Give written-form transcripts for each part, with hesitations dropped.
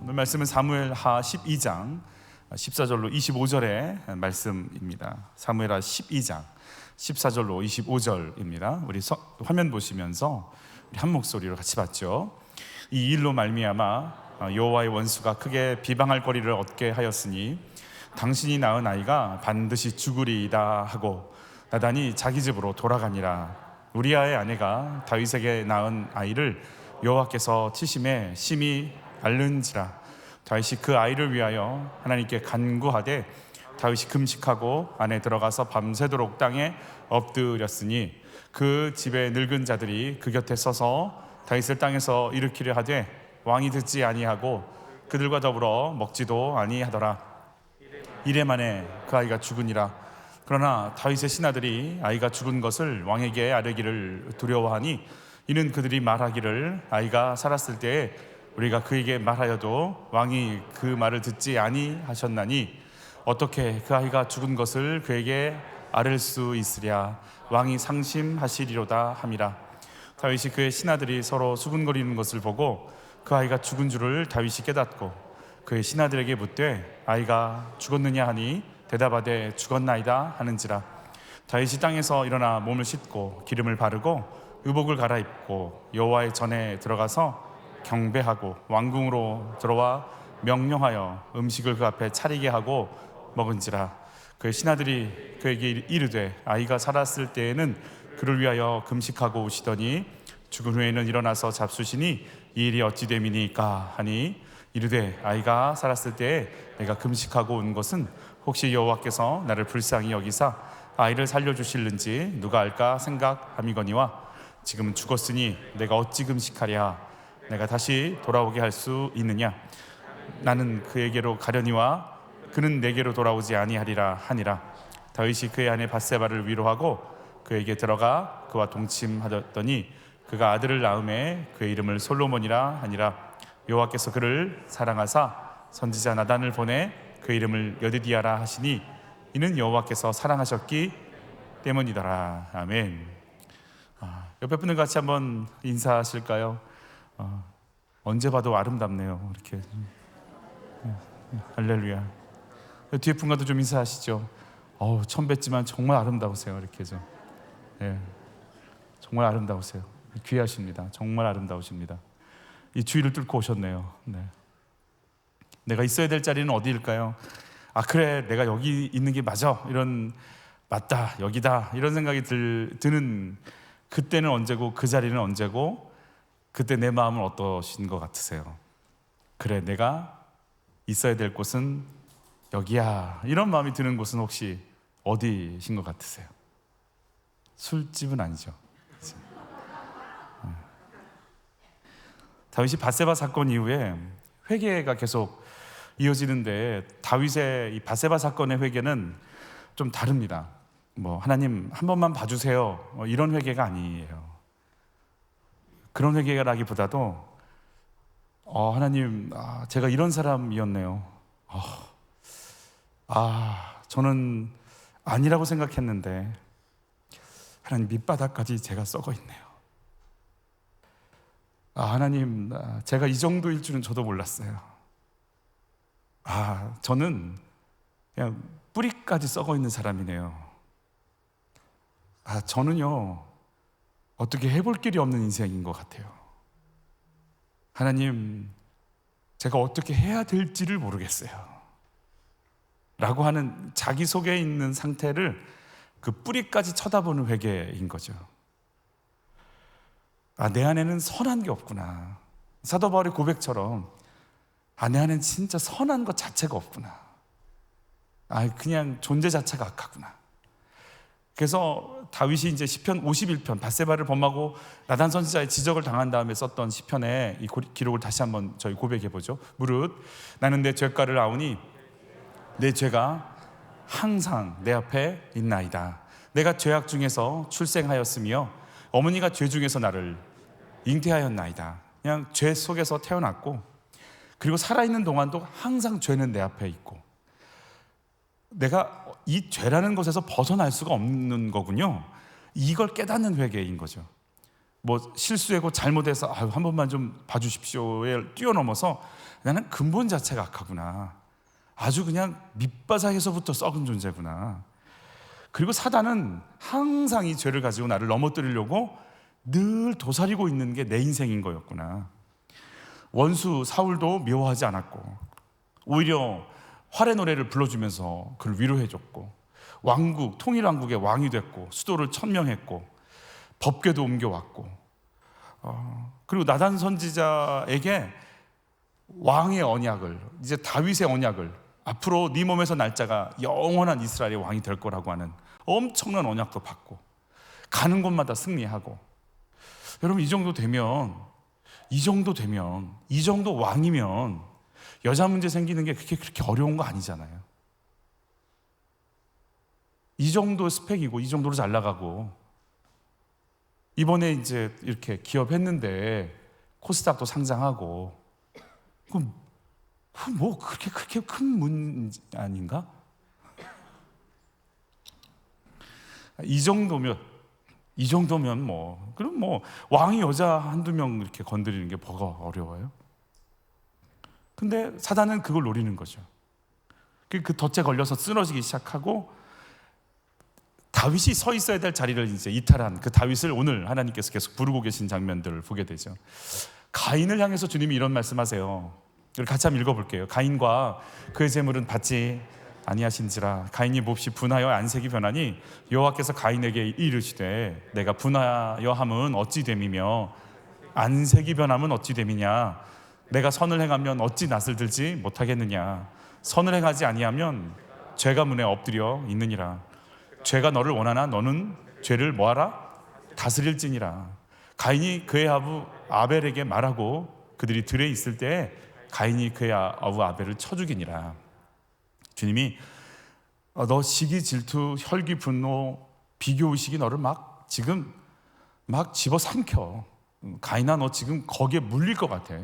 오늘 말씀은 사무엘하 12장 14절로 25절의 말씀입니다. 사무엘하 12장 14절로 25절입니다. 우리 화면 보시면서 우리 한 목소리로 같이 봤죠. 이 일로 말미암아 여호와의 원수가 크게 비방할 거리를 얻게 하였으니 당신이 낳은 아이가 반드시 죽으리이다 하고 나단이 자기 집으로 돌아가니라. 우리아의 아내가 다윗에게 낳은 아이를 여호와께서 치심에 심히 앓는지라. 다윗이 그 아이를 위하여 하나님께 간구하되 다윗이 금식하고 안에 들어가서 밤새도록 땅에 엎드렸으니 그 집의 늙은 자들이 그 곁에 서서 다윗을 땅에서 일으키려 하되 왕이 듣지 아니하고 그들과 더불어 먹지도 아니하더라. 이래 만에 그 아이가 죽으니라. 그러나 다윗의 신하들이 아이가 죽은 것을 왕에게 아뢰기를 두려워하니 이는 그들이 말하기를 아이가 살았을 때에 우리가 그에게 말하여도 왕이 그 말을 듣지 아니하셨나니 어떻게 그 아이가 죽은 것을 그에게 아뢰 수 있으랴. 왕이 상심하시리로다 함이라. 다윗이 그의 신하들이 서로 수군거리는 것을 보고 그 아이가 죽은 줄을 다윗이 깨닫고 그의 신하들에게 묻되 아이가 죽었느냐 하니 대답하되 죽었나이다 하는지라. 다윗이 땅에서 일어나 몸을 씻고 기름을 바르고 의복을 갈아입고 여호와의 전에 들어가서 경배하고 왕궁으로 들어와 명령하여 음식을 그 앞에 차리게 하고 먹은지라. 그의 신하들이 그에게 이르되 아이가 살았을 때에는 그를 위하여 금식하고 오시더니 죽은 후에는 일어나서 잡수시니 이 일이 어찌 됨이니까 하니 이르되 아이가 살았을 때에 내가 금식하고 온 것은 혹시 여호와께서 나를 불쌍히 여기사 아이를 살려주실는지 누가 알까 생각함이거니와 지금은 죽었으니 내가 어찌 금식하랴. 내가 다시 돌아오게 할 수 있느냐. 나는 그에게로 가려니와 그는 내게로 돌아오지 아니하리라 하니라. 다윗이 그의 아내 밧세바를 위로하고 그에게 들어가 그와 동침하더니 그가 아들을 낳음에 그의 이름을 솔로몬이라 하니라. 여호와께서 그를 사랑하사 선지자 나단을 보내 그 이름을 여드디야라 하시니 이는 여호와께서 사랑하셨기 때문이더라. 아멘. 옆에 분들 같이 한번 인사하실까요? 언제 봐도 아름답네요. 이렇게 할렐루야. 뒤에 분과도 좀 인사하시죠. 처음 뵙지만 정말 아름다우세요. 이렇게 좀 정말 아름다우세요. 귀하십니다. 정말 아름다우십니다. 이 주위를 뚫고 오셨네요. 내가 있어야 될 자리는 어디일까요? 그래, 내가 여기 있는 게 맞아. 맞다, 여기다. 이런 생각이 드는 그때는 언제고 그 자리는 언제고 그때 내 마음은 어떠신 것 같으세요? 그래, 내가 있어야 될 곳은 여기야. 이런 마음이 드는 곳은 혹시 어디신 것 같으세요? 술집은 아니죠. 다윗이 밧세바 사건 이후에 회개가 계속 이어지는데 다윗의 이 밧세바 사건의 회개는 좀 다릅니다. 하나님 한 번만 봐주세요. 이런 회개가 아니에요. 그런 회개라기보다도 하나님, 제가 이런 사람이었네요. 저는 아니라고 생각했는데 하나님 밑바닥까지 제가 썩어 있네요. 하나님, 제가 이 정도일 줄은 저도 몰랐어요. 저는 그냥 뿌리까지 썩어 있는 사람이네요. 저는요, 어떻게 해볼 길이 없는 인생인 것 같아요. 하나님, 제가 어떻게 해야 될지를 모르겠어요. 라고 하는 자기 속에 있는 상태를 그 뿌리까지 쳐다보는 회개인 거죠. 내 안에는 선한 게 없구나. 사도 바울의 고백처럼 내 안에는 진짜 선한 것 자체가 없구나. 그냥 존재 자체가 악하구나. 그래서 다윗이 이제 시편 51편 밧세바를 범하고 나단 선지자의 지적을 당한 다음에 썼던 시편의 이 기록을 다시 한번 저희 고백해 보죠. 무릇 나는 내 죄가를 아오니 내 죄가 항상 내 앞에 있나이다. 내가 죄악 중에서 출생하였으며 어머니가 죄 중에서 나를 잉태하였나이다. 그냥 죄 속에서 태어났고 그리고 살아있는 동안도 항상 죄는 내 앞에 있고 내가 이 죄라는 것에서 벗어날 수가 없는 거군요. 이걸 깨닫는 회개인 거죠. 뭐 실수하고 잘못해서 한 번만 좀 봐주십시오에 뛰어넘어서 나는 근본 자체가 악하구나. 아주 그냥 밑바닥에서부터 썩은 존재구나. 그리고 사단은 항상 이 죄를 가지고 나를 넘어뜨리려고 늘 도사리고 있는 게 내 인생인 거였구나. 원수 사울도 미워하지 않았고 오히려 활의 노래를 불러주면서 그를 위로해줬고 왕국, 통일왕국의 왕이 됐고 수도를 천명했고 법궤도 옮겨왔고 그리고 나단 선지자에게 왕의 언약을, 이제 다윗의 언약을, 앞으로 네 몸에서 날 자가 영원한 이스라엘의 왕이 될 거라고 하는 엄청난 언약도 받고 가는 곳마다 승리하고. 여러분, 이 정도 되면 이 정도 왕이면 여자 문제 생기는 게 그렇게 어려운 거 아니잖아요. 이 정도 스펙이고 이 정도로 잘 나가고 이번에 이제 이렇게 기업했는데 코스닥도 상장하고 그럼 뭐 그렇게 큰 문제 아닌가? 이 정도면 뭐 그럼 뭐 왕이 여자 한두 명 이렇게 건드리는 게 뭐가 어려워요? 근데 사단은 그걸 노리는 거죠. 그 덫에 걸려서 쓰러지기 시작하고 다윗이 서 있어야 될 자리를 이제 이탈한 그 다윗을 오늘 하나님께서 계속 부르고 계신 장면들을 보게 되죠. 가인을 향해서 주님이 이런 말씀하세요. 우리 같이 한번 읽어볼게요. 가인과 그의 재물은 받지 아니하신지라. 가인이 몹시 분하여 안색이 변하니 여호와께서 가인에게 이르시되 내가 분하여 함은 어찌 됨이며 안색이 변함은 어찌 됨이냐. 내가 선을 행하면 어찌 낯을 들지 못하겠느냐. 선을 행하지 아니하면 죄가 문에 엎드려 있느니라. 죄가 너를 원하나 너는 죄를 뭐하라? 다스릴지니라. 가인이 그의 아부 아벨에게 말하고 그들이 들에 있을 때에 가인이 그의 아부 아벨을 쳐 죽이니라. 주님이 너 시기, 질투, 혈기, 분노, 비교의식이 너를 지금 집어삼켜. 가인아, 너 지금 거기에 물릴 것 같아.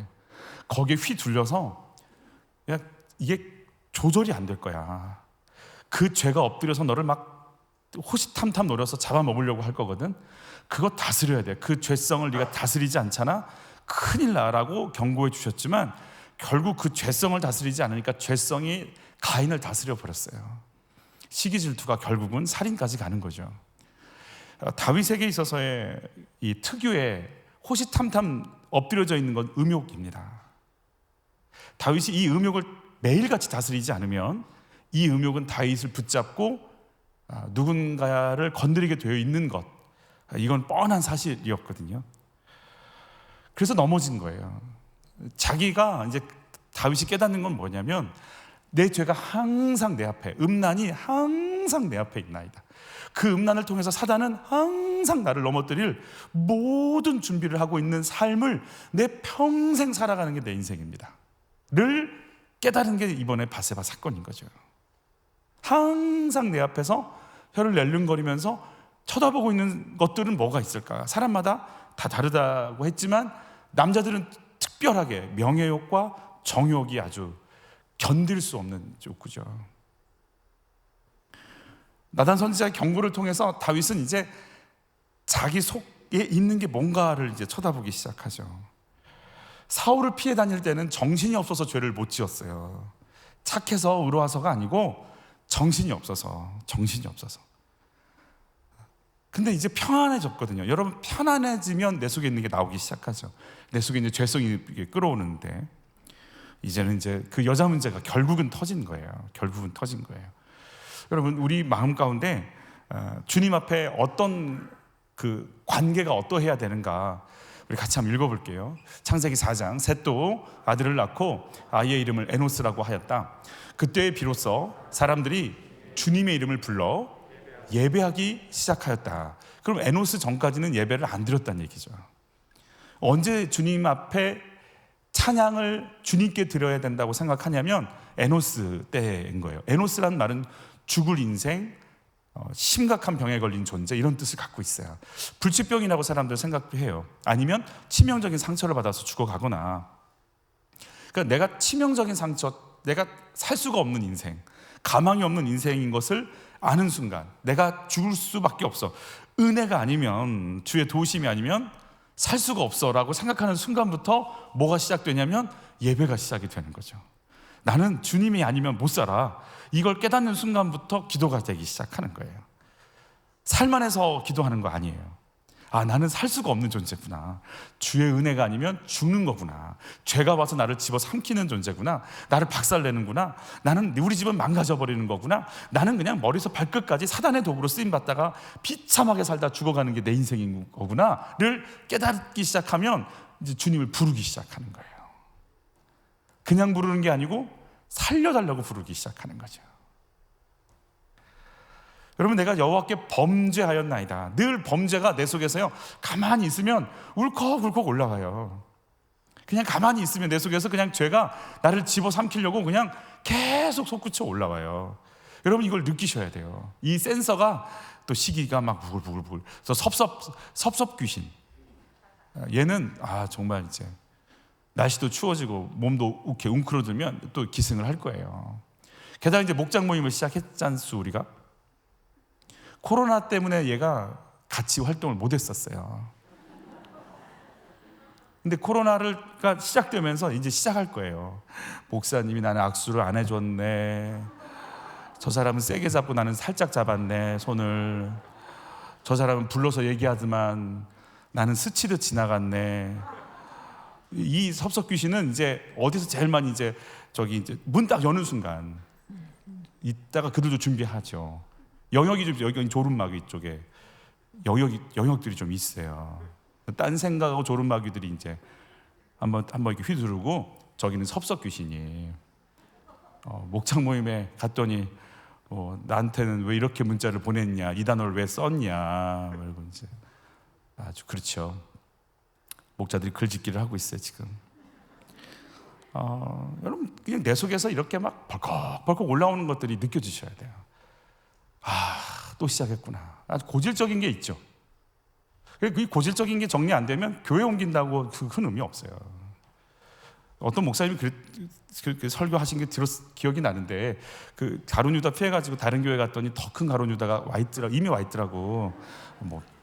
거기에 휘둘려서 이게 조절이 안 될 거야. 그 죄가 엎드려서 너를 호시탐탐 노려서 잡아먹으려고 할 거거든. 그거 다스려야 돼. 그 죄성을 네가 다스리지 않잖아, 큰일 나라고 경고해 주셨지만 결국 그 죄성을 다스리지 않으니까 죄성이 가인을 다스려 버렸어요. 시기 질투가 결국은 살인까지 가는 거죠. 다윗에게 있어서의 이 특유의 호시탐탐 엎드려져 있는 건 음욕입니다. 다윗이 이 음욕을 매일같이 다스리지 않으면 이 음욕은 다윗을 붙잡고 누군가를 건드리게 되어 있는 것, 이건 뻔한 사실이었거든요. 그래서 넘어진 거예요. 자기가 이제 다윗이 깨닫는 건 뭐냐면 내 죄가 항상 내 앞에, 음란이 항상 내 앞에 있나이다. 그 음란을 통해서 사단은 항상 나를 넘어뜨릴 모든 준비를 하고 있는 삶을 내 평생 살아가는 게 내 인생입니다 를 깨달은 게 이번에 바세바 사건인 거죠. 항상 내 앞에서 혀를 낼름거리면서 쳐다보고 있는 것들은 뭐가 있을까? 사람마다 다 다르다고 했지만 남자들은 특별하게 명예욕과 정욕이 아주 견딜 수 없는 욕구죠. 나단 선지자의 경고를 통해서 다윗은 이제 자기 속에 있는 게 뭔가를 이제 쳐다보기 시작하죠. 사울을 피해 다닐 때는 정신이 없어서 죄를 못 지었어요. 착해서 의로와서가 아니고 정신이 없어서. 근데 이제 편안해졌거든요. 여러분, 편안해지면 내 속에 있는 게 나오기 시작하죠. 내 속에 있는 죄성이 끌어오는데 이제는 이제 그 여자 문제가 결국은 터진 거예요. 여러분, 우리 마음 가운데 주님 앞에 어떤 그 관계가 어떠해야 되는가, 우리 같이 한번 읽어볼게요. 창세기 4장. 셋도 아들을 낳고 아이의 이름을 에노스라고 하였다. 그때 비로소 사람들이 주님의 이름을 불러 예배하기 시작하였다. 그럼 에노스 전까지는 예배를 안 드렸다는 얘기죠. 언제 주님 앞에 찬양을 주님께 드려야 된다고 생각하냐면 에노스 때인 거예요. 에노스라는 말은 죽을 인생, 심각한 병에 걸린 존재, 이런 뜻을 갖고 있어요. 불치병이라고 사람들 생각도 해요. 아니면 치명적인 상처를 받아서 죽어가거나, 그러니까 내가 치명적인 상처, 내가 살 수가 없는 인생, 가망이 없는 인생인 것을 아는 순간 내가 죽을 수밖에 없어. 은혜가 아니면, 주의 도우심이 아니면 살 수가 없어라고 생각하는 순간부터 뭐가 시작되냐면 예배가 시작이 되는 거죠. 나는 주님이 아니면 못 살아. 이걸 깨닫는 순간부터 기도가 되기 시작하는 거예요. 살만해서 기도하는 거 아니에요. 나는 살 수가 없는 존재구나. 주의 은혜가 아니면 죽는 거구나. 죄가 와서 나를 집어삼키는 존재구나. 나를 박살내는구나. 나는 우리 집은 망가져버리는 거구나. 나는 그냥 머리에서 발끝까지 사단의 도구로 쓰임받다가 비참하게 살다 죽어가는 게 내 인생인 거구나를 깨닫기 시작하면 이제 주님을 부르기 시작하는 거예요. 그냥 부르는 게 아니고 살려달라고 부르기 시작하는 거죠. 여러분, 내가 여호와께 범죄하였나이다. 늘 범죄가 내 속에서요, 가만히 있으면 울컥울컥 올라가요. 그냥 가만히 있으면 내 속에서 그냥 죄가 나를 집어삼키려고 그냥 계속 솟구쳐 올라와요. 여러분, 이걸 느끼셔야 돼요. 이 센서가 또 시기가 막 부글부글. 그래서 섭섭 귀신. 얘는 정말 이제 날씨도 추워지고 몸도 이렇게 웅크러들면 또 기승을 할 거예요. 게다가 이제 목장 모임을 시작했잖수 우리가. 코로나 때문에 얘가 같이 활동을 못 했었어요. 근데 코로나가 시작되면서 이제 시작할 거예요. 목사님이 나는 악수를 안 해줬네. 저 사람은 세게 잡고 나는 살짝 잡았네, 손을. 저 사람은 불러서 얘기하지만 나는 스치듯 지나갔네. 이 섭섭 귀신은 이제 어디서 제일 많이 이제 문 딱 여는 순간 이따가 그들도 준비하죠. 영역이 좀, 여기 조름마귀 쪽에 영역들이 좀 있어요. 딴 생각하고 조름마귀들이 이제 한번 이렇게 휘두르고, 저기는 섭섭 귀신이 목장 모임에 갔더니 나한테는 왜 이렇게 문자를 보냈냐, 이 단어를 왜 썼냐, 그리고 이제 아주 그렇죠. 목자들이 글짓기를 하고 있어요 지금. 여러분, 그냥 내 속에서 이렇게 막 벌컥벌컥 올라오는 것들이 느껴지셔야 돼요. 또 시작했구나. 아주 고질적인 게 있죠. 이 고질적인 게 정리 안 되면 교회 옮긴다고 큰 의미 없어요. 어떤 목사님이 그 설교하신 게 기억이 나는데, 그 가룟 유다 피해가지고 다른 교회 갔더니 더 큰 가룟 유다가 이미 와 있더라고.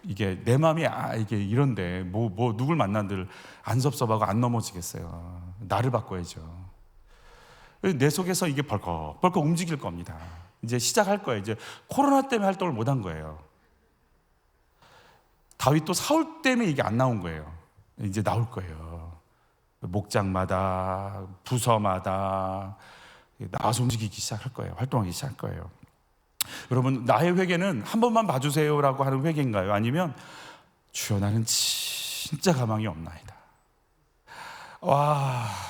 이게 내 마음이 이게 이런데 누굴 만난들 안 섭섭하고 안 넘어지겠어요. 나를 바꿔야죠. 내 속에서 이게 벌컥벌컥 움직일 겁니다. 이제 시작할 거예요. 이제 코로나 때문에 활동을 못 한 거예요. 다윗도 사울 때문에 이게 안 나온 거예요. 이제 나올 거예요. 목장마다 부서마다 나와서 움직이기 시작할 거예요. 활동하기 시작할 거예요. 여러분, 나의 회개는 한 번만 봐주세요라고 하는 회개인가요? 아니면 주여 나는 진짜 가망이 없나이다.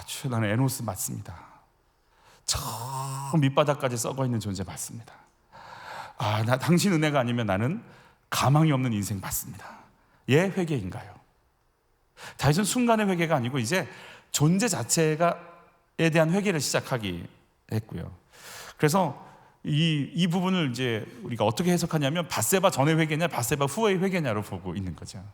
주여 나는 에노스 맞습니다. 저 밑바닥까지 썩어 있는 존재 맞습니다. 나 당신 은혜가 아니면 나는 가망이 없는 인생 맞습니다. 얘 회개인가요? 다윗은 순간의 회개가 아니고 이제 존재 자체에 대한 회개를 시작하기 했고요. 그래서 이 부분을 이제 우리가 어떻게 해석하냐면 밧세바 전의 회개냐 밧세바 후의 회개냐로 보고 있는 거죠.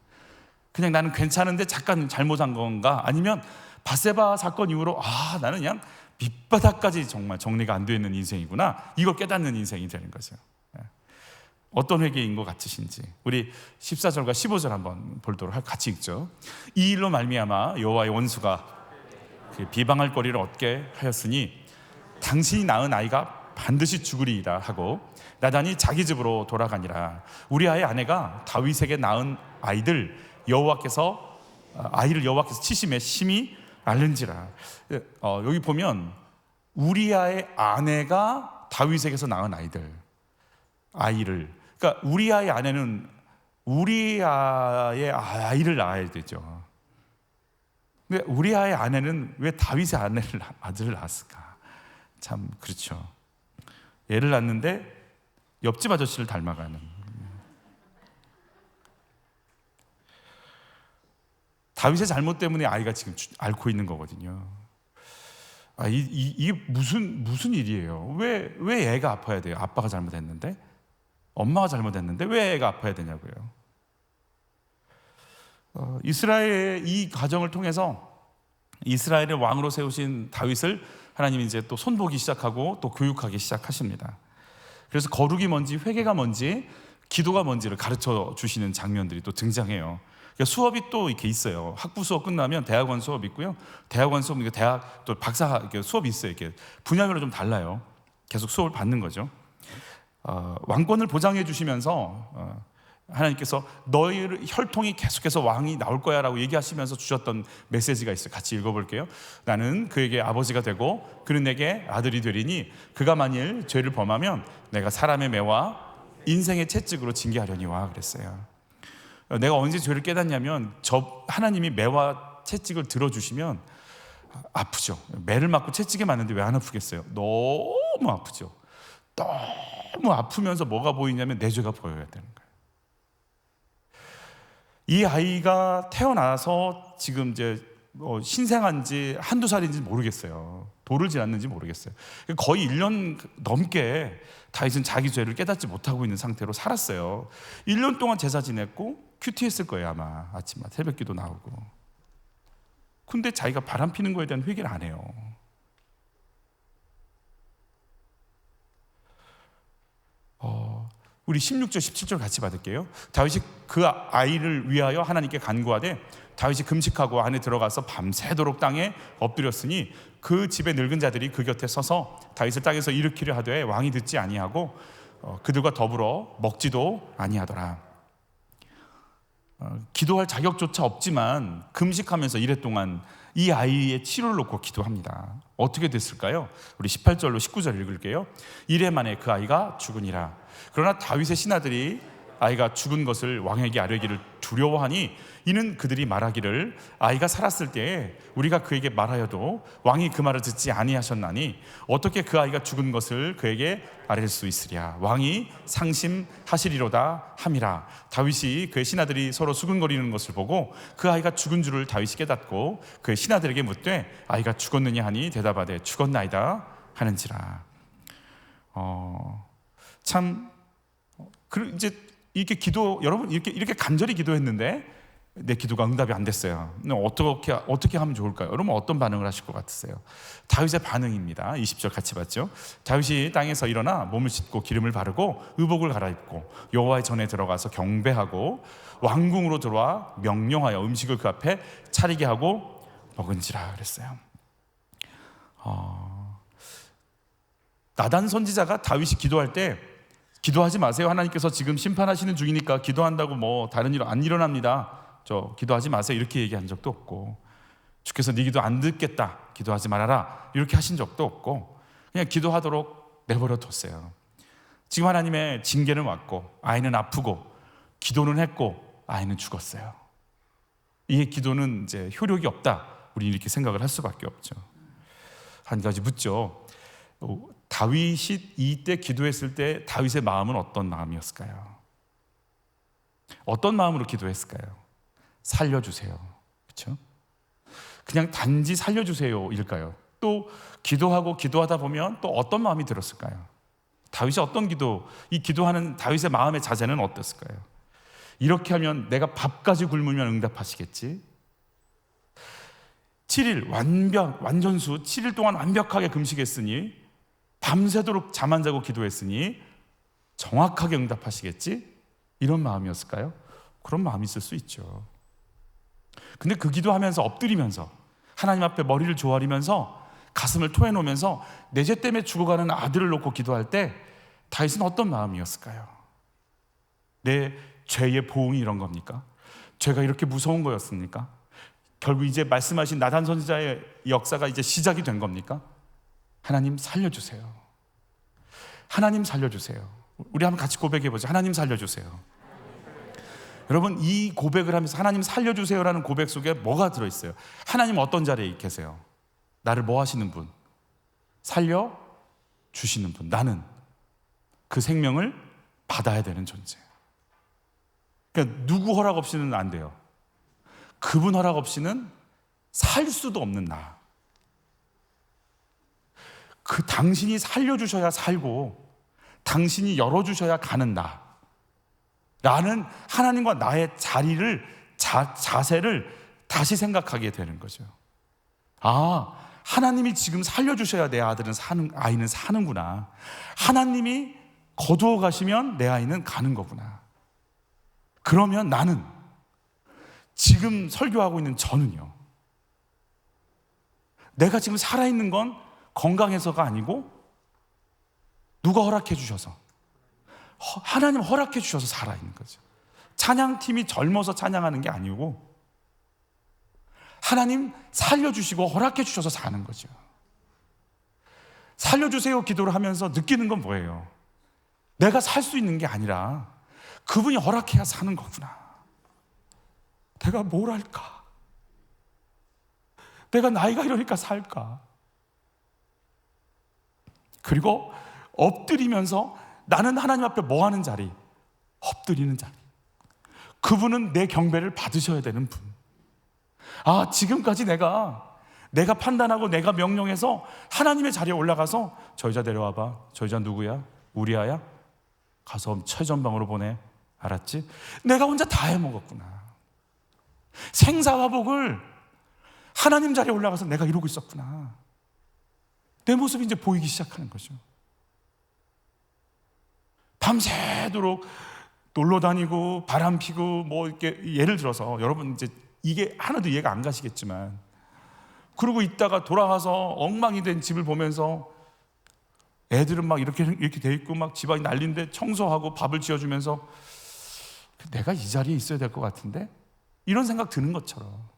그냥 나는 괜찮은데 잠깐 잘못한 건가, 아니면 밧세바 사건 이후로 나는 그냥 밑바닥까지 정말 정리가 안 되어 있는 인생이구나, 이걸 깨닫는 인생이 되는 거죠. 어떤 회개인 것 같으신지 우리 14절과 15절 한번 보도록 같이 읽죠. 이 일로 말미암아 여호와의 원수가 비방할 거리를 얻게 하였으니 당신이 낳은 아이가 반드시 죽으리이다 하고 나단이 자기 집으로 돌아가니라. 우리아의 아내가 다윗에게 낳은 아이를 여호와께서 치심에 심히 알른지라. 여기 보면 우리아의 아내가 다윗에게서 낳은 아이를, 그러니까 우리아의 아내는 우리아의 아이를 낳아야 되죠. 근데 우리아의 아내는 왜 다윗의 아들을 낳았을까? 참 그렇죠. 얘를 낳는데 옆집 아저씨를 닮아가는. 다윗의 잘못 때문에 아이가 지금 앓고 있는 거거든요. 이게 무슨 일이에요? 왜 애가 아파야 돼요? 아빠가 잘못했는데, 엄마가 잘못했는데 왜 애가 아파야 되냐고요. 이스라엘의 이 과정을 통해서 이스라엘의 왕으로 세우신 다윗을 하나님이 이제 또 손보기 시작하고 또 교육하기 시작하십니다. 그래서 거룩이 뭔지, 회개가 뭔지, 기도가 뭔지를 가르쳐 주시는 장면들이 또 등장해요. 그러니까 수업이 또 이렇게 있어요. 학부 수업 끝나면 대학원 수업 있고요. 대학원 수업, 대학 또 박사 수업이 있어요. 이렇게 분야별로 좀 달라요. 계속 수업을 받는 거죠. 왕권을 보장해 주시면서 하나님께서 너희를 혈통이 계속해서 왕이 나올 거야라고 얘기하시면서 주셨던 메시지가 있어요. 같이 읽어볼게요. 나는 그에게 아버지가 되고 그는 내게 아들이 되리니 그가 만일 죄를 범하면 내가 사람의 매와 인생의 채찍으로 징계하려니와 그랬어요. 내가 언제 죄를 깨닫냐면 하나님이 매와 채찍을 들어주시면 아프죠. 매를 맞고 채찍에 맞는데 왜 안 아프겠어요? 너무 아프죠. 너무 아프면서 뭐가 보이냐면 내 죄가 보여야 되는 거예요. 이 아이가 태어나서 지금 이제 신생한 지 한두 살인지 모르겠어요. 돌을 지났는지 모르겠어요. 거의 1년 넘게 다윗은 자기 죄를 깨닫지 못하고 있는 상태로 살았어요. 1년 동안 제사 지냈고 큐티했을 거예요. 아마 아침마다 새벽기도 나오고. 근데 자기가 바람 피는 거에 대한 회개를 안 해요. 우리 16절 17절 같이 받을게요. 다윗이 그 아이를 위하여 하나님께 간구하되 다윗이 금식하고 안에 들어가서 밤새도록 땅에 엎드렸으니 그 집의 늙은 자들이 그 곁에 서서 다윗을 땅에서 일으키려 하되 왕이 듣지 아니하고 그들과 더불어 먹지도 아니하더라. 기도할 자격조차 없지만 금식하면서 이랫동안 이 아이의 치료를 놓고 기도합니다. 어떻게 됐을까요? 우리 18절로 19절 읽을게요. 이래 만에 그 아이가 죽으니라. 그러나 다윗의 신하들이 아이가 죽은 것을 왕에게 아뢰기를 두려워하니 이는 그들이 말하기를 아이가 살았을 때에 우리가 그에게 말하여도 왕이 그 말을 듣지 아니하셨나니 어떻게 그 아이가 죽은 것을 그에게 아뢰 수 있으랴. 왕이 상심하시리로다 함이라. 다윗이 그의 신하들이 서로 수근거리는 것을 보고 그 아이가 죽은 줄을 다윗이 깨닫고 그의 신하들에게 묻되 아이가 죽었느냐 하니 대답하되 죽었나이다 하는지라. 참 이제 이렇게 여러분 이렇게 간절히 기도했는데 내 기도가 응답이 안 됐어요. 어떻게 하면 좋을까요? 여러분 어떤 반응을 하실 것 같으세요? 다윗의 반응입니다. 20절 같이 봤죠. 다윗이 땅에서 일어나 몸을 씻고 기름을 바르고 의복을 갈아입고 여호와의 전에 들어가서 경배하고 왕궁으로 들어와 명령하여 음식을 그 앞에 차리게 하고 먹은지라 그랬어요. 나단 선지자가 다윗이 기도할 때 기도하지 마세요. 하나님께서 지금 심판하시는 중이니까 기도한다고 뭐 다른 일 안 일어납니다. 기도하지 마세요. 이렇게 얘기한 적도 없고 주께서 네 기도 안 듣겠다. 기도하지 말아라. 이렇게 하신 적도 없고 그냥 기도하도록 내버려 뒀어요. 지금 하나님의 징계는 왔고 아이는 아프고 기도는 했고 아이는 죽었어요. 이 기도는 이제 효력이 없다. 우리 이렇게 생각을 할 수밖에 없죠. 한 가지 묻죠. 다윗이 이때 기도했을 때 다윗의 마음은 어떤 마음이었을까요? 어떤 마음으로 기도했을까요? 살려주세요. 그렇죠? 그냥 단지 살려주세요 일까요? 또 기도하다 보면 또 어떤 마음이 들었을까요? 다윗이 어떤 이 기도하는 다윗의 마음의 자세는 어땠을까요? 이렇게 하면 내가 밥까지 굶으면 응답하시겠지? 7일 완전수 7일 동안 완벽하게 금식했으니 밤새도록 잠 안 자고 기도했으니 정확하게 응답하시겠지? 이런 마음이었을까요? 그런 마음이 있을 수 있죠. 근데 그 기도하면서 엎드리면서 하나님 앞에 머리를 조아리면서 가슴을 토해놓으면서 내 죄 때문에 죽어가는 아들을 놓고 기도할 때 다윗은 어떤 마음이었을까요? 내 죄의 보응이 이런 겁니까? 죄가 이렇게 무서운 거였습니까? 결국 이제 말씀하신 나단 선지자의 역사가 이제 시작이 된 겁니까? 하나님 살려주세요. 하나님 살려주세요. 우리 한번 같이 고백해보죠. 하나님 살려주세요. 여러분 이 고백을 하면서 하나님 살려주세요라는 고백 속에 뭐가 들어있어요? 하나님 어떤 자리에 계세요? 나를 뭐 하시는 분? 살려주시는 분. 나는 그 생명을 받아야 되는 존재. 그러니까 누구 허락 없이는 안 돼요. 그분 허락 없이는 살 수도 없는 나. 당신이 살려주셔야 살고 당신이 열어주셔야 가는 나. 나는 하나님과 나의 자세를 다시 생각하게 되는 거죠. 하나님이 지금 살려주셔야 내 아이는 사는구나. 하나님이 거두어 가시면 내 아이는 가는 거구나. 그러면 나는 지금 설교하고 있는 저는요, 내가 지금 살아있는 건 건강해서가 아니고 누가 허락해 주셔서, 하나님 허락해 주셔서 살아있는 거죠. 찬양팀이 젊어서 찬양하는 게 아니고 하나님 살려주시고 허락해 주셔서 사는 거죠. 살려주세요 기도를 하면서 느끼는 건 뭐예요? 내가 살 수 있는 게 아니라 그분이 허락해야 사는 거구나. 내가 뭘 할까? 내가 나이가 이러니까 살까? 그리고 엎드리면서 나는 하나님 앞에 뭐 하는 자리? 엎드리는 자리. 그분은 내 경배를 받으셔야 되는 분. 아, 지금까지 내가 판단하고 내가 명령해서 하나님의 자리에 올라가서 저 여자 데려와봐. 저 여자 누구야? 우리아야? 가서 최전방으로 보내. 알았지? 내가 혼자 다 해먹었구나. 생사화복을 하나님 자리에 올라가서 내가 이루고 있었구나. 내 모습이 이제 보이기 시작하는 거죠. 밤새도록 놀러 다니고 바람 피고 뭐 이렇게, 예를 들어서 여러분 이제 이게 하나도 이해가 안 가시겠지만, 그러고 있다가 돌아가서 엉망이 된 집을 보면서 애들은 막 이렇게 돼 있고 막 집안이 난린데 청소하고 밥을 지어주면서 내가 이 자리에 있어야 될 것 같은데, 이런 생각 드는 것처럼,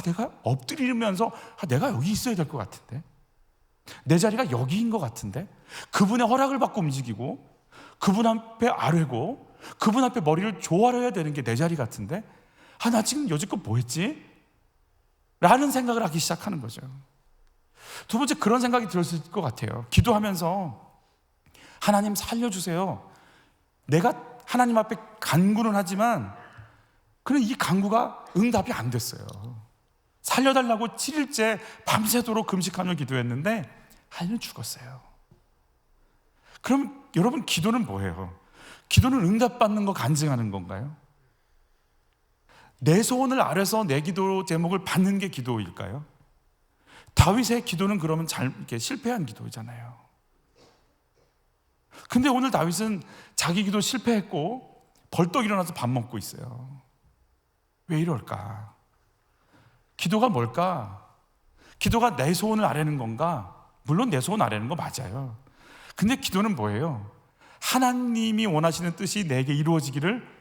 내가 엎드리면서 내가 여기 있어야 될 것 같은데, 내 자리가 여기인 것 같은데, 그분의 허락을 받고 움직이고 그분 앞에 아뢰고 그분 앞에 머리를 조아려야 되는 게 내 자리 같은데, 나 지금 여지껏 뭐 했지? 라는 생각을 하기 시작하는 거죠. 두 번째, 그런 생각이 들었을 것 같아요. 기도하면서 하나님 살려주세요. 내가 하나님 앞에 간구는 하지만 그런 이 간구가 응답이 안 됐어요. 살려달라고 7일째 밤새도록 금식하며 기도했는데 하나님은 죽었어요. 그럼 여러분, 기도는 뭐예요? 기도는 응답받는 거 간증하는 건가요? 내 소원을 아뢰서 내 기도 제목을 받는 게 기도일까요? 다윗의 기도는 그러면 이렇게 실패한 기도잖아요. 근데 오늘 다윗은 자기 기도 실패했고 벌떡 일어나서 밥 먹고 있어요. 왜 이럴까? 기도가 뭘까? 기도가 내 소원을 아뢰는 건가? 물론 내 소원 아뢰는 거 맞아요. 근데 기도는 뭐예요? 하나님이 원하시는 뜻이 내게 이루어지기를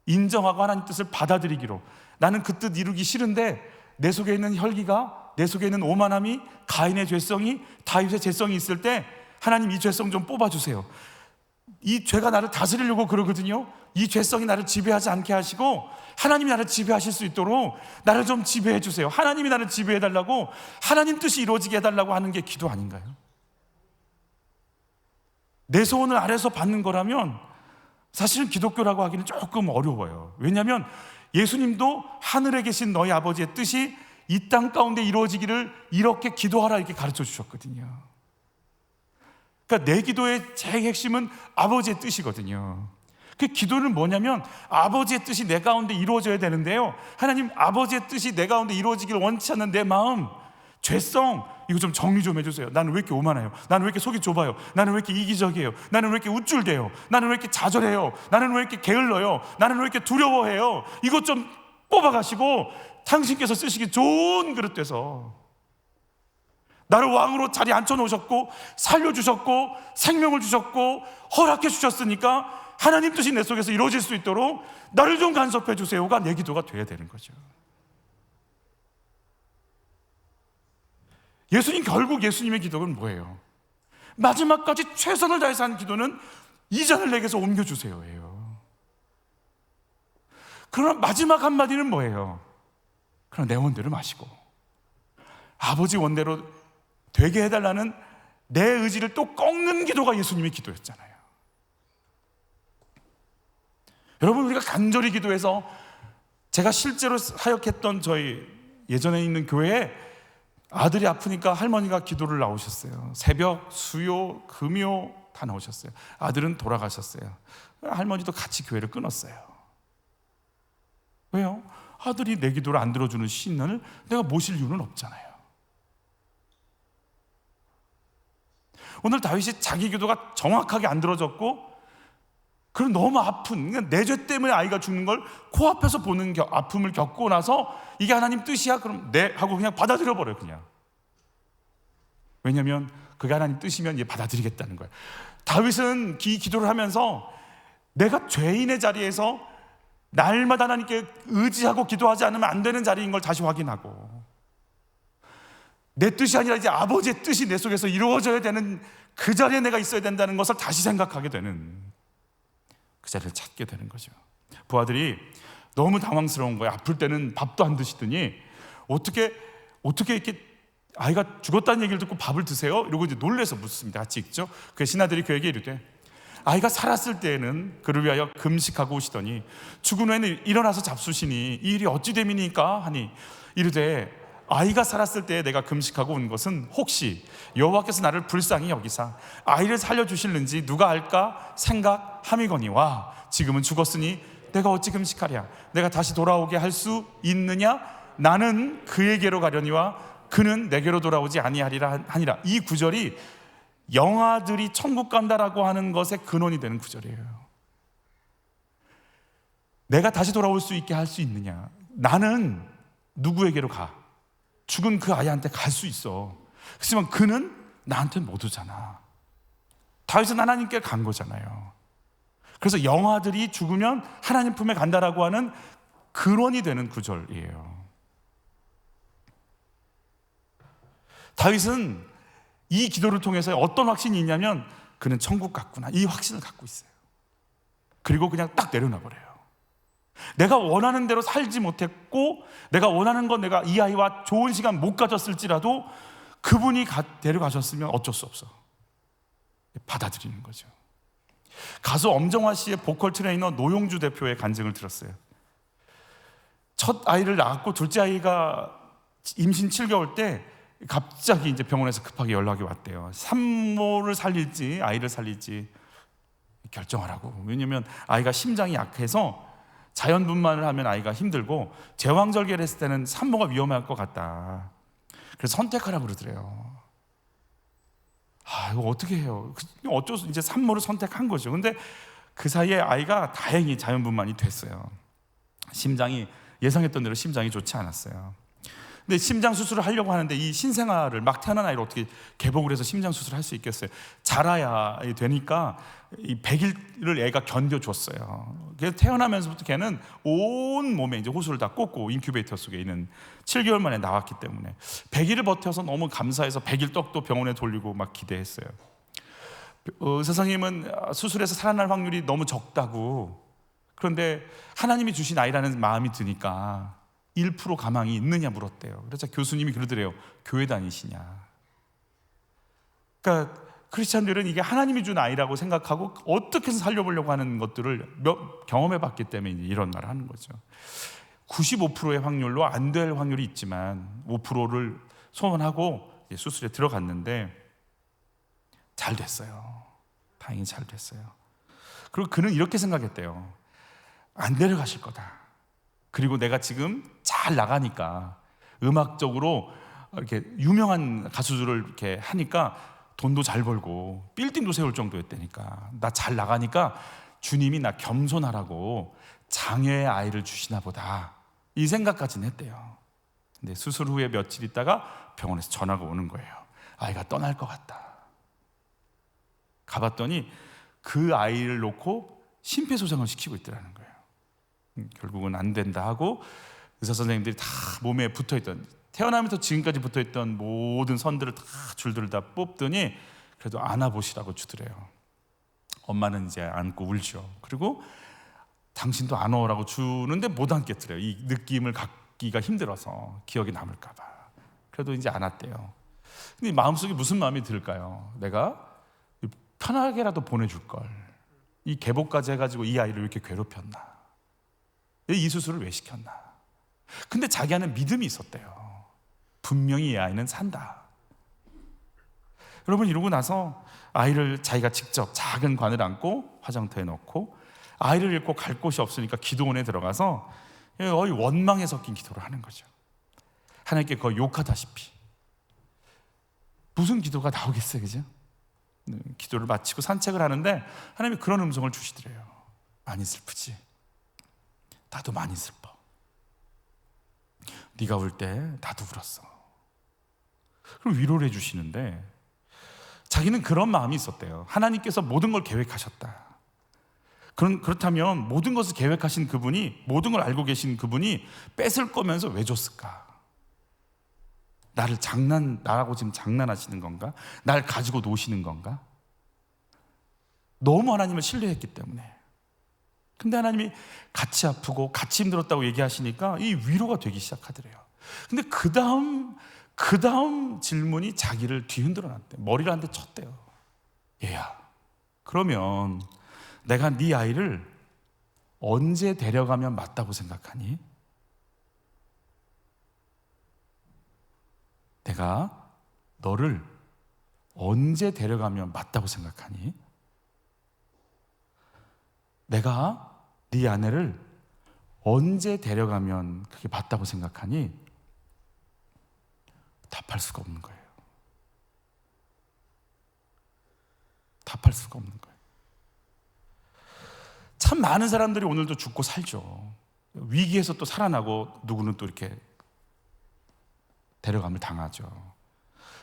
인정하고 하나님 뜻을 받아들이기로. 나는 그 뜻 이루기 싫은데 내 속에 있는 혈기가, 내 속에 있는 오만함이, 가인의 죄성이, 다윗의 죄성이 있을 때 하나님 이 죄성 좀 뽑아주세요. 이 죄가 나를 다스리려고 그러거든요. 이 죄성이 나를 지배하지 않게 하시고 하나님이 나를 지배하실 수 있도록 나를 좀 지배해 주세요. 하나님이 나를 지배해 달라고, 하나님 뜻이 이루어지게 해달라고 하는 게 기도 아닌가요? 내 소원을 아래서 받는 거라면 사실은 기독교라고 하기는 조금 어려워요. 왜냐하면 예수님도 하늘에 계신 너희 아버지의 뜻이 이 땅 가운데 이루어지기를 이렇게 기도하라, 이렇게 가르쳐 주셨거든요. 그러니까 내 기도의 제일 핵심은 아버지의 뜻이거든요. 그 기도는 뭐냐면 아버지의 뜻이 내 가운데 이루어져야 되는데요, 하나님, 아버지의 뜻이 내 가운데 이루어지기를 원치 않는 내 마음, 죄성, 이거 좀 정리 좀 해주세요. 나는 왜 이렇게 오만해요? 나는 왜 이렇게 속이 좁아요? 나는 왜 이렇게 이기적이에요? 나는 왜 이렇게 우쭐대요? 나는 왜 이렇게 좌절해요? 나는 왜 이렇게 게을러요? 나는 왜 이렇게 두려워해요? 이것 좀 뽑아가시고 당신께서 쓰시기 좋은 그릇 돼서 나를 왕으로 자리에 앉혀놓으셨고 살려주셨고 생명을 주셨고 허락해 주셨으니까 하나님 뜻이 내 속에서 이루어질 수 있도록 나를 좀 간섭해 주세요가 내 기도가 돼야 되는 거죠. 결국 예수님의 기도는 뭐예요? 마지막까지 최선을 다해서 한 기도는 이전을 내게서 옮겨주세요 예요. 그러나 마지막 한마디는 뭐예요? 그럼 내 원대로 마시고 아버지 원대로 되게 해달라는 내 의지를 또 꺾는 기도가 예수님의 기도였잖아요. 여러분, 우리가 간절히 기도해서, 제가 실제로 사역했던 저희 예전에 있는 교회에 아들이 아프니까 할머니가 기도를 나오셨어요. 새벽, 수요, 금요 다 나오셨어요. 아들은 돌아가셨어요. 할머니도 같이 교회를 끊었어요. 왜요? 아들이 내 기도를 안 들어주는 신을 내가 모실 이유는 없잖아요. 오늘 다윗이 자기 기도가 정확하게 안 들어졌고 그럼 너무 아픈, 내 죄 때문에 아이가 죽는 걸 코앞에서 보는 아픔을 겪고 나서 이게 하나님 뜻이야? 그럼 네 하고 그냥 받아들여 버려요. 그냥. 왜냐하면 그게 하나님 뜻이면 얘 받아들이겠다는 거예요. 다윗은 기도를 하면서 내가 죄인의 자리에서 날마다 하나님께 의지하고 기도하지 않으면 안 되는 자리인 걸 다시 확인하고, 내 뜻이 아니라 이제 아버지의 뜻이 내 속에서 이루어져야 되는 그 자리에 내가 있어야 된다는 것을 다시 생각하게 되는, 그 자리를 찾게 되는 거죠. 부하들이 너무 당황스러운 거예요. 아플 때는 밥도 안 드시더니 어떻게 이렇게 아이가 죽었다는 얘기를 듣고 밥을 드세요? 이러고 이제 놀래서 묻습니다. 같이 읽죠. 그 신하들이 그에게 이르되 아이가 살았을 때에는 그를 위하여 금식하고 오시더니 죽은 후에는 일어나서 잡수시니 이 일이 어찌 됨이니까 하니 이르되 아이가 살았을 때에 내가 금식하고 온 것은 혹시 여호와께서 나를 불쌍히 여기사 아이를 살려주실는지 누가 알까 생각함이거니와 지금은 죽었으니 내가 어찌 금식하랴. 내가 다시 돌아오게 할 수 있느냐. 나는 그에게로 가려니와 그는 내게로 돌아오지 아니하리라 하니라. 이 구절이 영아들이 천국 간다라고 하는 것의 근원이 되는 구절이에요. 내가 다시 돌아올 수 있게 할 수 있느냐. 나는 누구에게로 가? 죽은 그 아이한테 갈 수 있어. 하지만 그는 나한테 못 오잖아. 다윗은 하나님께 간 거잖아요. 그래서 영아들이 죽으면 하나님 품에 간다라고 하는 근원이 되는 구절이에요. 다윗은 이 기도를 통해서 어떤 확신이 있냐면 그는 천국 갔구나, 이 확신을 갖고 있어요. 그리고 그냥 딱 내려놔 버려요. 내가 원하는 대로 살지 못했고 내가 원하는 건 내가 이 아이와 좋은 시간 못 가졌을지라도 그분이 데려가셨으면 어쩔 수 없어. 받아들이는 거죠. 가수 엄정화 씨의 보컬 트레이너 노용주 대표의 간증을 들었어요. 첫 아이를 낳았고 둘째 아이가 임신 7개월 때 갑자기 이제 병원에서 급하게 연락이 왔대요. 산모를 살릴지 아이를 살릴지 결정하라고. 왜냐면 아이가 심장이 약해서 자연분만을 하면 아이가 힘들고 제왕절개를 했을 때는 산모가 위험할 것 같다. 그래서 선택하라고 그러더래요. 이거 어떻게 해요? 어쩔 수, 이제 산모를 선택한 거죠. 근데 그 사이에 아이가 다행히 자연분만이 됐어요. 심장이 예상했던 대로 심장이 좋지 않았어요. 근데 심장 수술을 하려고 하는데 이 신생아를 막 태어난 아이를 어떻게 개복을 해서 심장 수술을 할 수 있겠어요? 자라야 되니까 이 100일을 애가 견뎌줬어요. 그래서 태어나면서부터 걔는 온 몸에 이제 호수를 다 꽂고 인큐베이터 속에 있는 7개월 만에 나왔기 때문에 100일을 버텨서 너무 감사해서 100일 떡도 병원에 돌리고 막 기대했어요. 의사 선생님은 수술해서 살아날 확률이 너무 적다고. 그런데 하나님이 주신 아이라는 마음이 드니까 1% 가망이 있느냐 물었대요. 그래서 교수님이 그러더래요. 교회 다니시냐. 그러니까 크리스찬들은 이게 하나님이 준 아이라고 생각하고 어떻게 해서 살려보려고 하는 것들을 경험해봤기 때문에 이런 말을 하는 거죠. 95%의 확률로 안 될 확률이 있지만 5%를 소원하고 수술에 들어갔는데 잘 됐어요. 다행히 잘 됐어요. 그리고 그는 이렇게 생각했대요. 안 데려가실 거다. 그리고 내가 지금 잘 나가니까 음악적으로 이렇게 유명한 가수들을 이렇게 하니까 돈도 잘 벌고 빌딩도 세울 정도였다니까. 나 잘 나가니까 주님이 나 겸손하라고 장애의 아이를 주시나 보다. 이 생각까지는 했대요. 근데 수술 후에 며칠 있다가 병원에서 전화가 오는 거예요. 아이가 떠날 것 같다. 가봤더니 그 아이를 놓고 심폐소생을 시키고 있더라는 거예요. 결국은 안 된다 하고 의사 선생님들이 다 몸에 붙어있던, 태어나면서 지금까지 붙어있던 모든 선들을 다 줄들을 다 뽑더니 그래도 안아보시라고 주더래요. 엄마는 이제 안고 울죠. 그리고 당신도 안아오라고 주는데 못 안겠더래요. 이 느낌을 갖기가 힘들어서 기억이 남을까 봐. 그래도 이제 안았대요. 근데 마음속에 무슨 마음이 들까요? 내가 편하게라도 보내줄 걸, 이 개복까지 해가지고 이 아이를 왜 이렇게 괴롭혔나, 이 수술을 왜 시켰나. 근데 자기 안에 믿음이 있었대요. 분명히 이 아이는 산다. 여러분, 이러고 나서 아이를 자기가 직접 작은 관을 안고 화장터에 넣고 아이를 잃고 갈 곳이 없으니까 기도원에 들어가서 거의 원망에 섞인 기도를 하는 거죠. 하나님께 거의 욕하다시피. 무슨 기도가 나오겠어요, 그죠? 기도를 마치고 산책을 하는데 하나님이 그런 음성을 주시더래요. 많이 슬프지? 나도 많이 슬퍼. 네가 울 때 나도 울었어. 그럼 위로를 해주시는데, 자기는 그런 마음이 있었대요. 하나님께서 모든 걸 계획하셨다. 그렇다면 모든 것을 계획하신 그분이, 모든 걸 알고 계신 그분이 뺏을 거면서 왜 줬을까? 나하고 지금 장난하시는 건가? 날 가지고 노시는 건가? 너무 하나님을 신뢰했기 때문에. 근데 하나님이 같이 아프고 같이 힘들었다고 얘기하시니까 이 위로가 되기 시작하더래요. 근데 그 다음 질문이 자기를 뒤흔들어 놨대. 머리를 한 대 쳤대요. 얘야, 그러면 내가 네 아이를 언제 데려가면 맞다고 생각하니? 내가 너를 언제 데려가면 맞다고 생각하니? 내가 네 아내를 언제 데려가면 그게 맞다고 생각하니? 답할 수가 없는 거예요. 답할 수가 없는 거예요. 참 많은 사람들이 오늘도 죽고 살죠. 위기에서 또 살아나고 누구는 또 이렇게 데려감을 당하죠.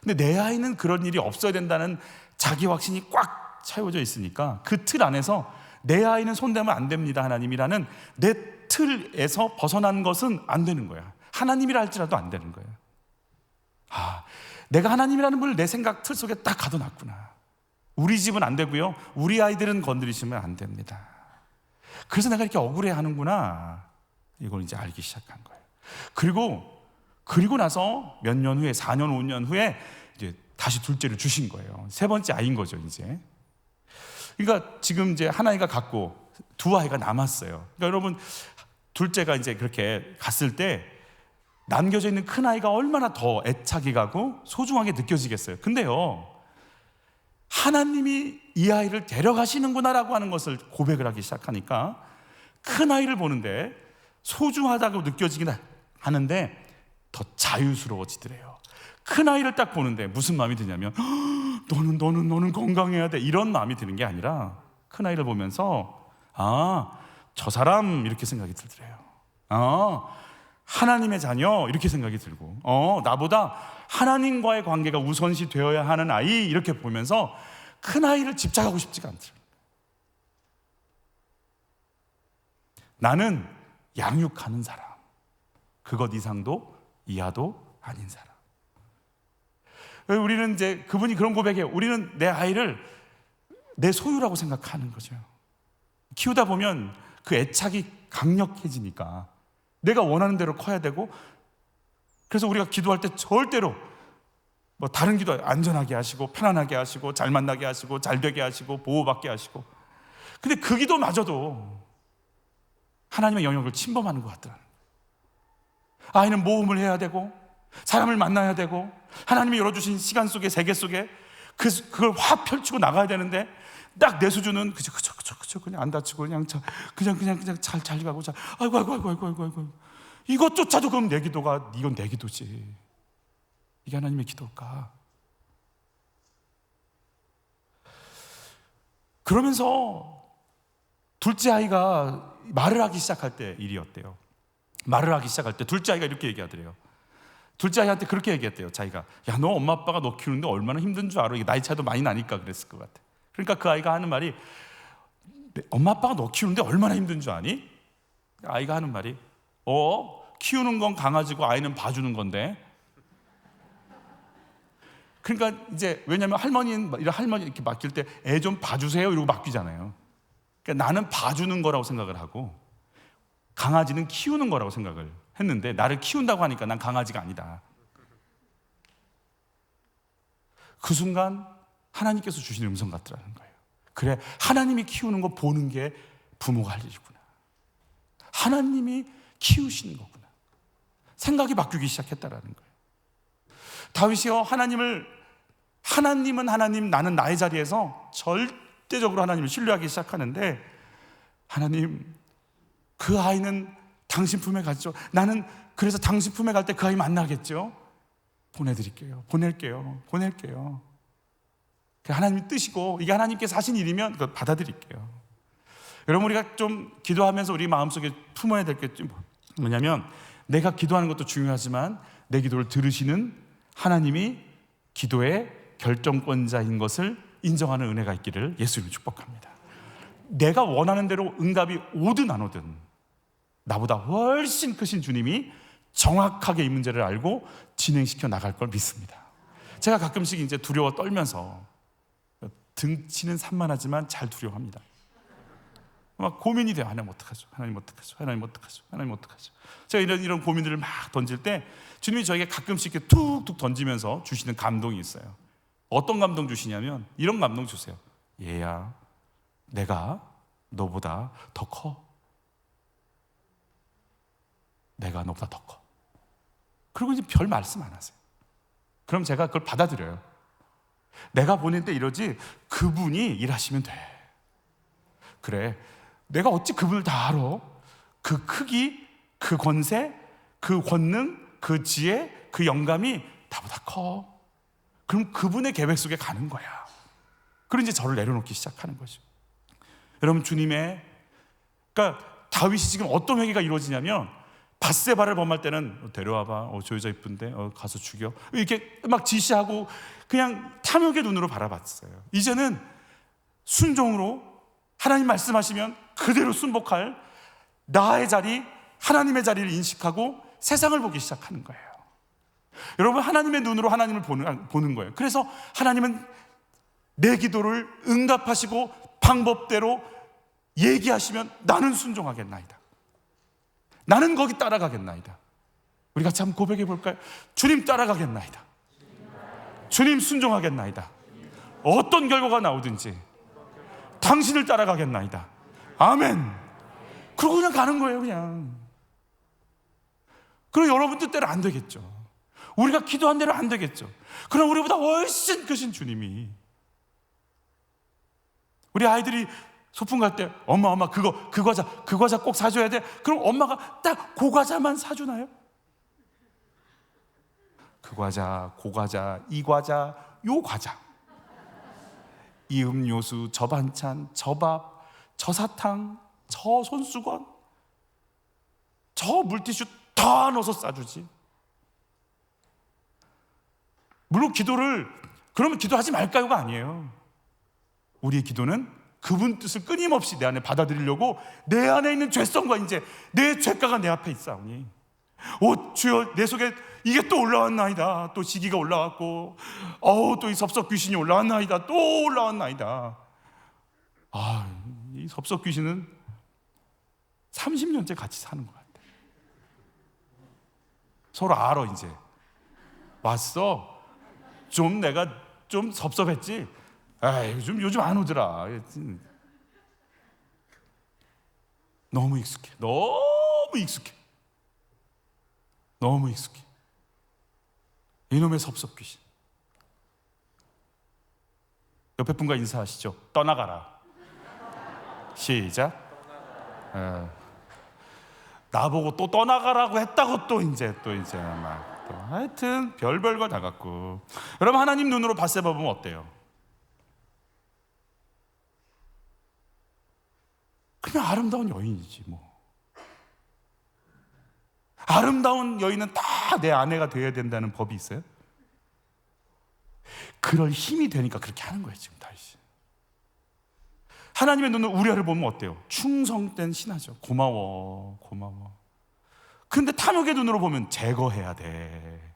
근데 내 아이는 그런 일이 없어야 된다는 자기 확신이 꽉 채워져 있으니까 그 틀 안에서 내 아이는 손대면 안 됩니다, 하나님이라는 내 틀에서 벗어난 것은 안 되는 거야. 하나님이라 할지라도 안 되는 거예요. 내가 하나님이라는 분을 내 생각 틀 속에 딱 가둬놨구나. 우리 집은 안 되고요, 우리 아이들은 건드리시면 안 됩니다. 그래서 내가 이렇게 억울해하는구나, 이걸 이제 알기 시작한 거예요. 그리고 나서 몇 년 후에, 4년 5년 후에 이제 다시 둘째를 주신 거예요. 세 번째 아이인 거죠, 이제. 그러니까 지금 이제 한 아이가 갔고 두 아이가 남았어요. 그러니까 여러분, 둘째가 이제 그렇게 갔을 때 남겨져 있는 큰 아이가 얼마나 더 애착이 가고 소중하게 느껴지겠어요. 근데요, 하나님이 이 아이를 데려가시는구나라고 하는 것을 고백을 하기 시작하니까 큰 아이를 보는데 소중하다고 느껴지긴 하는데 더 자유스러워지더래요. 큰 아이를 딱 보는데 무슨 마음이 드냐면, 너는 건강해야 돼, 이런 마음이 드는 게 아니라 큰 아이를 보면서 저 사람, 이렇게 생각이 들더래요. 하나님의 자녀, 이렇게 생각이 들고, 나보다 하나님과의 관계가 우선시 되어야 하는 아이, 이렇게 보면서 큰 아이를 집착하고 싶지가 않더라고요. 나는 양육하는 사람, 그것 이상도 이하도 아닌 사람. 우리는 이제 그분이 그런 고백해요. 우리는 내 아이를 내 소유라고 생각하는 거죠. 키우다 보면 그 애착이 강력해지니까 내가 원하는 대로 커야 되고, 그래서 우리가 기도할 때 절대로 뭐 다른 기도, 안전하게 하시고 편안하게 하시고 잘 만나게 하시고 잘 되게 하시고 보호받게 하시고, 근데 그 기도마저도 하나님의 영역을 침범하는 것 같더라고요. 아이는 모험을 해야 되고 사람을 만나야 되고 하나님이 열어주신 시간 속에, 세계 속에 그걸 확 펼치고 나가야 되는데, 딱 내 수준은 그저 그냥 안 다치고 그냥 잘 가고 아이고 이것조차도 그럼 내 기도가, 이건 내 기도지, 이게 하나님의 기도일까? 그러면서 둘째 아이가 말을 하기 시작할 때 일이었대요. 말을 하기 시작할 때 둘째 아이가 이렇게 얘기하더래요. 둘째 아이한테 그렇게 얘기했대요. 자기가, 너 엄마 아빠가 너 키우는데 얼마나 힘든 줄 알아? 이게 나이 차이도 많이 나니까 그랬을 것 같아. 그러니까 그 아이가 하는 말이, 엄마 아빠가 너 키우는데 얼마나 힘든 줄 아니? 아이가 하는 말이, 키우는 건 강아지고 아이는 봐주는 건데. 그러니까 이제, 왜냐면 할머니 이렇게 맡길 때 애 좀 봐주세요 이러고 맡기잖아요. 그러니까 나는 봐주는 거라고 생각을 하고 강아지는 키우는 거라고 생각을 했는데, 나를 키운다고 하니까 난 강아지가 아니다. 그 순간 하나님께서 주시는 음성 같더라는 거예요. 그래, 하나님이 키우는 거 보는 게 부모가 할 일이구나. 하나님이 키우시는 거구나. 생각이 바뀌기 시작했다라는 거예요. 다윗이요, 하나님은 하나님, 나는 나의 자리에서 절대적으로 하나님을 신뢰하기 시작하는데, 하나님, 그 아이는 당신 품에 갔죠. 나는 그래서 당신 품에 갈 때 그 아이 만나겠죠. 보낼게요. 하나님이 뜻이고 이게 하나님께서 하신 일이면 그걸 받아들일게요. 여러분, 우리가 좀 기도하면서 우리 마음속에 품어야 될 게 뭐냐면, 내가 기도하는 것도 중요하지만 내 기도를 들으시는 하나님이 기도의 결정권자인 것을 인정하는 은혜가 있기를 예수님이 축복합니다. 내가 원하는 대로 응답이 오든 안 오든 나보다 훨씬 크신 주님이 정확하게 이 문제를 알고 진행시켜 나갈 걸 믿습니다. 제가 가끔씩 이제 두려워 떨면서, 등치는 산만하지만 잘 두려워합니다. 막 고민이 돼요. 하나님 어떡하죠? 하나님 어떡하죠? 하나님 어떡하죠? 하나님 어떡하죠? 제가 이런 고민들을 막 던질 때 주님이 저에게 가끔씩 이렇게 툭툭 던지면서 주시는 감동이 있어요. 어떤 감동 주시냐면 이런 감동 주세요. 얘야, 내가 너보다 더 커. 내가 너보다 더 커. 그리고 이제 별 말씀 안 하세요. 그럼 제가 그걸 받아들여요. 내가 보낼 때 이러지 그분이 일하시면 돼. 그래, 내가 어찌 그분을 다 알아? 그 크기, 그 권세, 그 권능, 그 지혜, 그 영감이 나보다 커. 그럼 그분의 계획 속에 가는 거야. 그리고 이제 저를 내려놓기 시작하는 거죠. 여러분, 그러니까 다윗이 지금 어떤 회개가 이루어지냐면, 밧세바를 범할 때는 데려와봐, 저 여자 이쁜데, 가서 죽여, 이렇게 막 지시하고 그냥 탐욕의 눈으로 바라봤어요. 이제는 순종으로 하나님 말씀하시면 그대로 순복할 나의 자리, 하나님의 자리를 인식하고 세상을 보기 시작하는 거예요. 여러분, 하나님의 눈으로 하나님을 보는 거예요. 그래서 하나님은 내 기도를 응답하시고 방법대로 얘기하시면 나는 순종하겠나이다. 나는 거기 따라가겠나이다. 우리 같이 한번 고백해 볼까요? 주님 따라가겠나이다. 주님 순종하겠나이다. 어떤 결과가 나오든지 당신을 따라가겠나이다. 아멘. 그러고 그냥 가는 거예요, 그냥. 그럼 여러분 뜻대로 안 되겠죠. 우리가 기도한 대로 안 되겠죠. 그럼 우리보다 훨씬 크신 주님이, 우리 아이들이 소풍 갈 때 엄마 그 과자 꼭 사줘야 돼. 그럼 엄마가 딱 그 과자만 사주나요? 그 과자, 그 과자, 이 과자, 요 과자, 이 음료수, 저 반찬, 저 밥, 저 사탕, 저 손수건, 저 물티슈 다 넣어서 싸주지. 물론 그러면 기도하지 말까요가 아니에요. 우리의 기도는 그분 뜻을 끊임없이 내 안에 받아들이려고, 내 안에 있는 죄성과 이제 내 죄가가 내 앞에 있사오니, 주여, 내 속에 이게 또 올라왔나이다. 또 시기가 올라왔고, 또 이 섭석 귀신이 올라왔나이다. 또 올라왔나이다. 이 섭석 귀신은 30년째 같이 사는 것 같아. 서로 알아. 이제 왔어. 내가 좀 섭섭했지. 요즘 안 오더라. 너무 익숙해. 이놈의 섭섭 귀신. 옆에 분과 인사하시죠. 떠나가라. 시작. 나보고 또 떠나가라고 했다고 또 이제 막 하여튼 별걸 다 갖고. 여러분, 하나님 눈으로 밧세바 보면 어때요? 그냥 아름다운 여인이지 뭐. 아름다운 여인은 다 내 아내가 되어야 된다는 법이 있어요? 그럴 힘이 되니까 그렇게 하는 거예요, 지금 다윗이. 하나님의 눈으로 우리아를 보면 어때요? 충성된 신하죠. 고마워. 근데 탐욕의 눈으로 보면 제거해야 돼.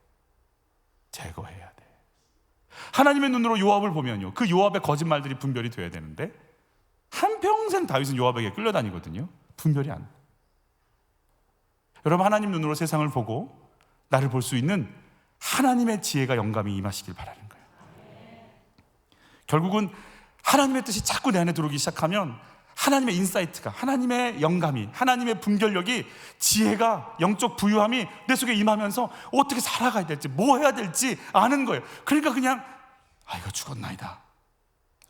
하나님의 눈으로 요압을 보면요, 그 요압의 거짓말들이 분별이 돼야 되는데 한평생 다윗은 요압에게 끌려다니거든요. 분별이 안 돼. 여러분, 하나님 눈으로 세상을 보고 나를 볼 수 있는 하나님의 지혜가, 영감이 임하시길 바라는 거예요. 결국은 하나님의 뜻이 자꾸 내 안에 들어오기 시작하면 하나님의 인사이트가, 하나님의 영감이, 하나님의 분별력이, 지혜가, 영적 부유함이 내 속에 임하면서 어떻게 살아가야 될지, 뭐 해야 될지 아는 거예요. 그러니까 그냥 이거 죽었나이다.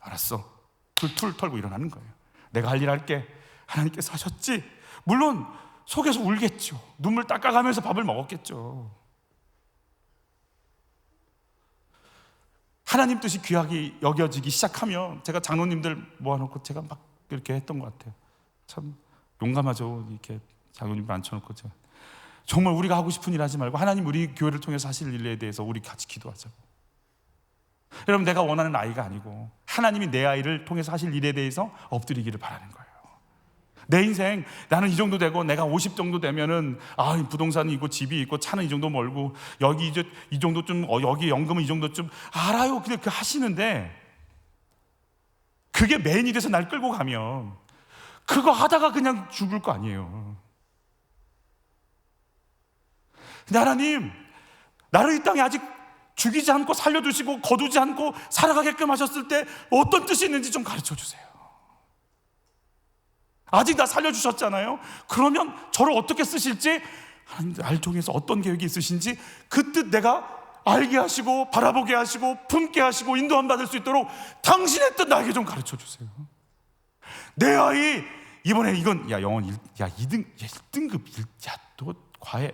알았어. 툴툴 털고 일어나는 거예요. 내가 할 일 할게. 하나님께서 하셨지. 물론 속에서 울겠죠. 눈물 닦아가면서 밥을 먹었겠죠. 하나님 뜻이 귀하게 여겨지기 시작하면, 제가 장로님들 모아놓고 제가 막 이렇게 했던 것 같아요. 참 용감하죠. 이렇게 장로님 앉혀놓고 정말 우리가 하고 싶은 일 하지 말고 하나님 우리 교회를 통해서 하실 일에 대해서 우리 같이 기도하자고. 여러분, 내가 원하는 아이가 아니고 하나님이 내 아이를 통해서 하실 일에 대해서 엎드리기를 바라는 거예요. 내 인생 나는 이 정도 되고 내가 50 정도 되면은 부동산이 있고 집이 있고 차는 이 정도 멀고 여기 이제 이 정도 좀 여기 연금은 이 정도 좀 알아요. 근데 그 하시는데 그게 메인이 돼서 날 끌고 가면 그거 하다가 그냥 죽을 거 아니에요. 근데 하나님, 나를 이 땅에 아직 죽이지 않고 살려두시고 거두지 않고 살아가게끔 하셨을 때 어떤 뜻이 있는지 좀 가르쳐 주세요. 아직 나 살려주셨잖아요. 그러면 저를 어떻게 쓰실지 하나님 날 통해서 어떤 계획이 있으신지 그 뜻 내가 알게 하시고 바라보게 하시고 품게 하시고 인도함 받을 수 있도록 당신의 뜻 나에게 좀 가르쳐 주세요. 내 아이 이번에 이건 영원 2등 1등급 또 과외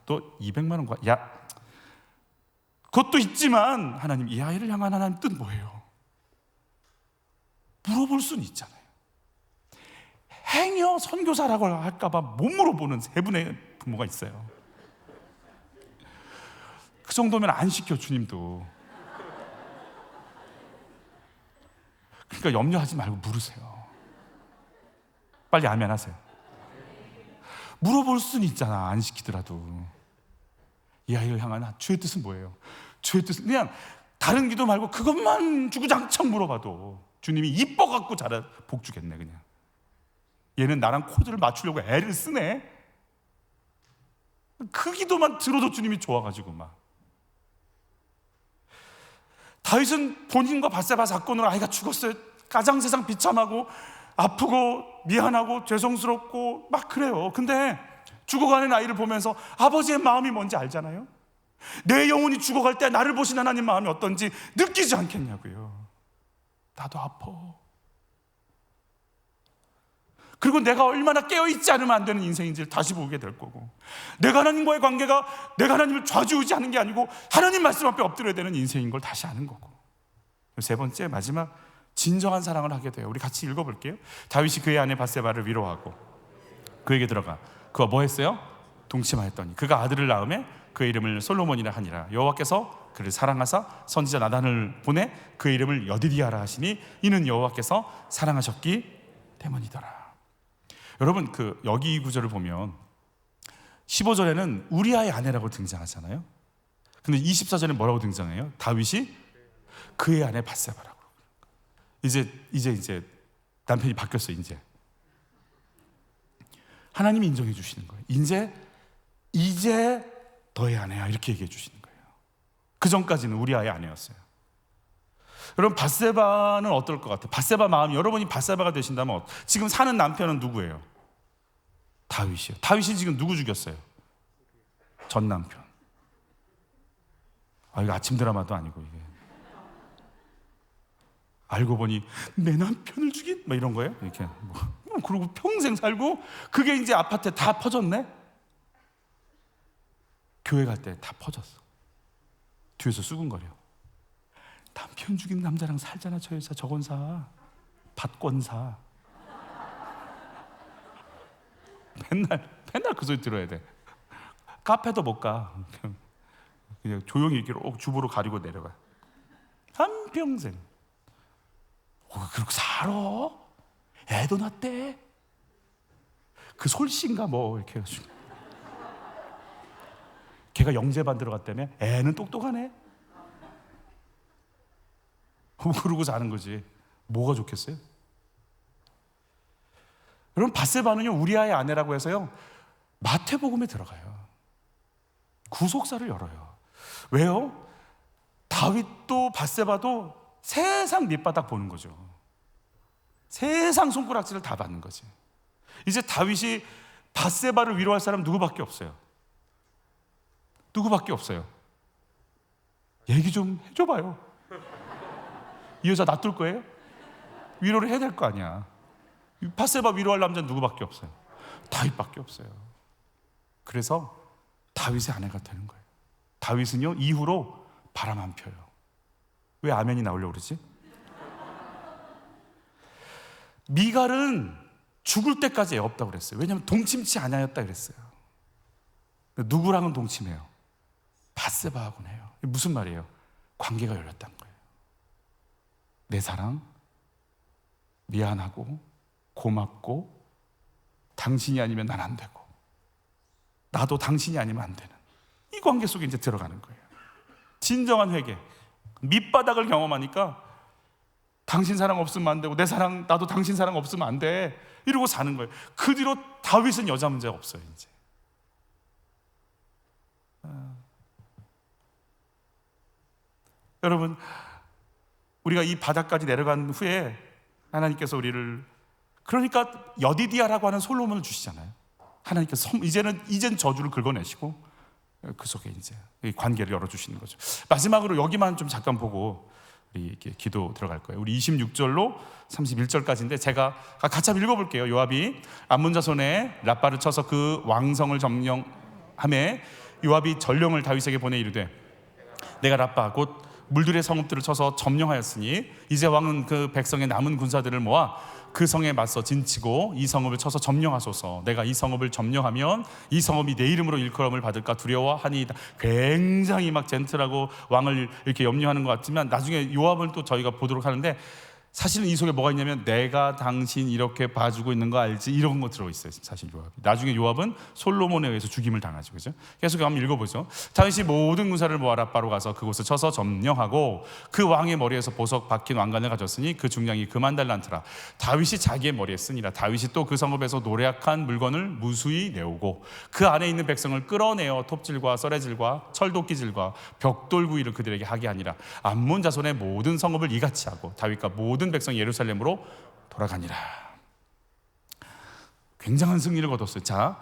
또 200만 원 과외 그것도 있지만 하나님 이 아이를 향한 하나님 뜻 뭐예요? 물어볼 수는 있잖아요. 행여 선교사라고 할까봐 못 물어보는 세 분의 부모가 있어요. 그 정도면 안 시켜 주님도. 그러니까 염려하지 말고 물으세요. 빨리 아멘 하세요. 물어볼 수는 있잖아. 안 시키더라도. 이 아이를 향한 주의 뜻은 뭐예요? 주의 뜻은 그냥 다른 기도 말고 그것만 주구장창 물어봐도 주님이 이뻐갖고 복 주겠네. 그냥 얘는 나랑 코드를 맞추려고 애를 쓰네. 그 기도만 들어도 주님이 좋아가지고 막. 다윗은 본인과 바세바 사건으로 아이가 죽었어요. 가장 세상 비참하고 아프고 미안하고 죄송스럽고 막 그래요. 근데 죽어가는 아이를 보면서 아버지의 마음이 뭔지 알잖아요. 내 영혼이 죽어갈 때 나를 보신 하나님 마음이 어떤지 느끼지 않겠냐고요. 나도 아파. 그리고 내가 얼마나 깨어있지 않으면 안 되는 인생인지를 다시 보게 될 거고, 내가 하나님과의 관계가 내가 하나님을 좌지우지하는 게 아니고 하나님 말씀 앞에 엎드려야 되는 인생인 걸 다시 아는 거고. 세 번째, 마지막, 진정한 사랑을 하게 돼요. 우리 같이 읽어볼게요. 다윗이 그의 아내 바세바를 위로하고 그에게 들어가 그가 뭐 했어요? 동침하였더니 그가 아들을 낳음에 그의 이름을 솔로몬이라 하니라. 여호와께서 그를 사랑하사 선지자 나단을 보내 그의 이름을 여디디아라 하시니 이는 여호와께서 사랑하셨기 때문이더라. 여러분, 여기 이 구절을 보면 15절에는 우리아의 아내라고 등장하잖아요. 근데 24절에 뭐라고 등장해요? 다윗이 그의 아내 바세바라고. 이제 남편이 바뀌었어요. 하나님이 인정해 주시는 거예요. 이제 너의 아내야, 이렇게 얘기해 주시는 거예요. 그 전까지는 우리아의 아내였어요. 여러분, 바세바는 어떨 것 같아요? 바세바 마음이, 여러분이 바세바가 되신다면 지금 사는 남편은 누구예요? 다윗이요. 다윗이 지금 누구 죽였어요? 전 남편. 이거 아침 드라마도 아니고 이게. 알고 보니 내 남편을 죽인 막 이런 거예요. 이렇게 그리고 평생 살고 그게 이제 아파트에 다 퍼졌네. 교회 갈 때 다 퍼졌어. 뒤에서 수근거려. 남편 죽인 남자랑 살잖아. 저 여자 저건사 받권사. 맨날 그 소리 들어야 돼. 카페도 못 가. 그냥 조용히 이렇게 주부로 가리고 내려가. 한평생. 그렇게 살아? 애도 낳대? 그 솔씨인가 뭐 이렇게 해가지고. 걔가 영재반 들어갔다며? 애는 똑똑하네. 그러고 사는 거지. 뭐가 좋겠어요? 여러분, 바세바는요 우리아의 아내라고 해서요 마태복음에 들어가요. 구속사를 열어요. 왜요? 다윗도 바세바도 세상 밑바닥 보는 거죠. 세상 손가락질을 다 받는 거지. 이제 다윗이 바세바를 위로할 사람 누구밖에 없어요. 누구밖에 없어요. 얘기 좀 해줘봐요. 이 여자 놔둘 거예요? 위로를 해야 될 거 아니야. 바세바 위로할 남자는 누구밖에 없어요. 다윗밖에 없어요. 그래서 다윗의 아내가 되는 거예요. 다윗은요 이후로 바람 안 펴요. 왜 아멘이 나오려고 그러지? 미갈은 죽을 때까지 애 없다고 그랬어요. 왜냐하면 동침치 아니었다 그랬어요. 누구랑은 동침해요? 밧세바하고는 해요. 무슨 말이에요? 관계가 열렸다는 거예요. 내 사랑, 미안하고 고맙고 당신이 아니면 난 안 되고 나도 당신이 아니면 안 되는 이 관계 속에 이제 들어가는 거예요. 진정한 회개, 밑바닥을 경험하니까 당신 사랑 없으면 안 되고 내 사랑, 나도 당신 사랑 없으면 안 돼 이러고 사는 거예요. 그 뒤로 다윗은 여자 문제가 없어요. 이제 여러분, 우리가 이 바닥까지 내려간 후에 하나님께서 우리를, 그러니까 여디디아라고 하는 솔로몬을 주시잖아요. 하나님께서 이젠 저주를 긁어내시고 그 속에 이제 이 관계를 열어주시는 거죠. 마지막으로 여기만 좀 잠깐 보고 우리 이렇게 기도 들어갈 거예요. 우리 26절로 31절까지인데 제가 같이 한번 읽어볼게요. 요압이 암몬 자손의 라빠를 쳐서 그 왕성을 점령하매 요압이 전령을 다윗에게 보내 이르되 내가 라빠 곧 물들의 성읍들을 쳐서 점령하였으니 이제 왕은 그 백성의 남은 군사들을 모아 그 성에 맞서 진치고 이 성읍을 쳐서 점령하소서. 내가 이 성읍을 점령하면 이 성읍이 내 이름으로 일컬음을 받을까 두려워하니이다. 굉장히 막 젠틀하고 왕을 이렇게 염려하는 것 같지만 나중에 요압을 또 저희가 보도록 하는데 사실은 이 속에 뭐가 있냐면 내가 당신 이렇게 봐주고 있는 거 알지? 이런 거 들어있어요. 사실 요압이. 나중에 요압은 솔로몬에 의해서 죽임을 당하죠. 그죠? 계속 한번 읽어보죠. 다윗이 모든 군사를 모아 라빠로 가서 그곳을 쳐서 점령하고 그 왕의 머리에서 보석 박힌 왕관을 가졌으니 그 중량이 그만 달란트라. 다윗이 자기의 머리에 쓰니라. 다윗이 또 그 성읍에서 노략한 물건을 무수히 내오고 그 안에 있는 백성을 끌어내어 톱질과 썰애질과 철도끼질과 벽돌구이를 그들에게 하게 하니라. 암몬 자손의 모든 성읍을 이같이 하고 다윗과 모든 백성이 예루살렘으로 돌아가니라. 굉장한 승리를 거뒀어요. 자,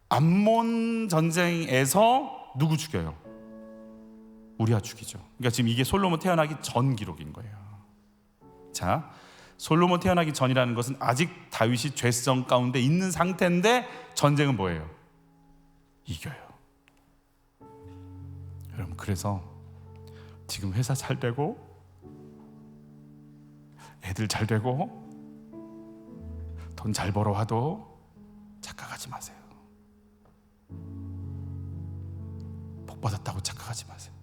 암몬 전쟁에서 누구 죽여요? 우리아 죽이죠. 그러니까 지금 이게 솔로몬 태어나기 전 기록인 거예요. 자, 솔로몬 태어나기 전이라는 것은 아직 다윗이 죄성 가운데 있는 상태인데 전쟁은 뭐예요? 이겨요. 여러분, 그래서 지금 회사 잘 되고 애들 잘 되고 돈 잘 벌어와도 착각하지 마세요. 복 받았다고 착각하지 마세요.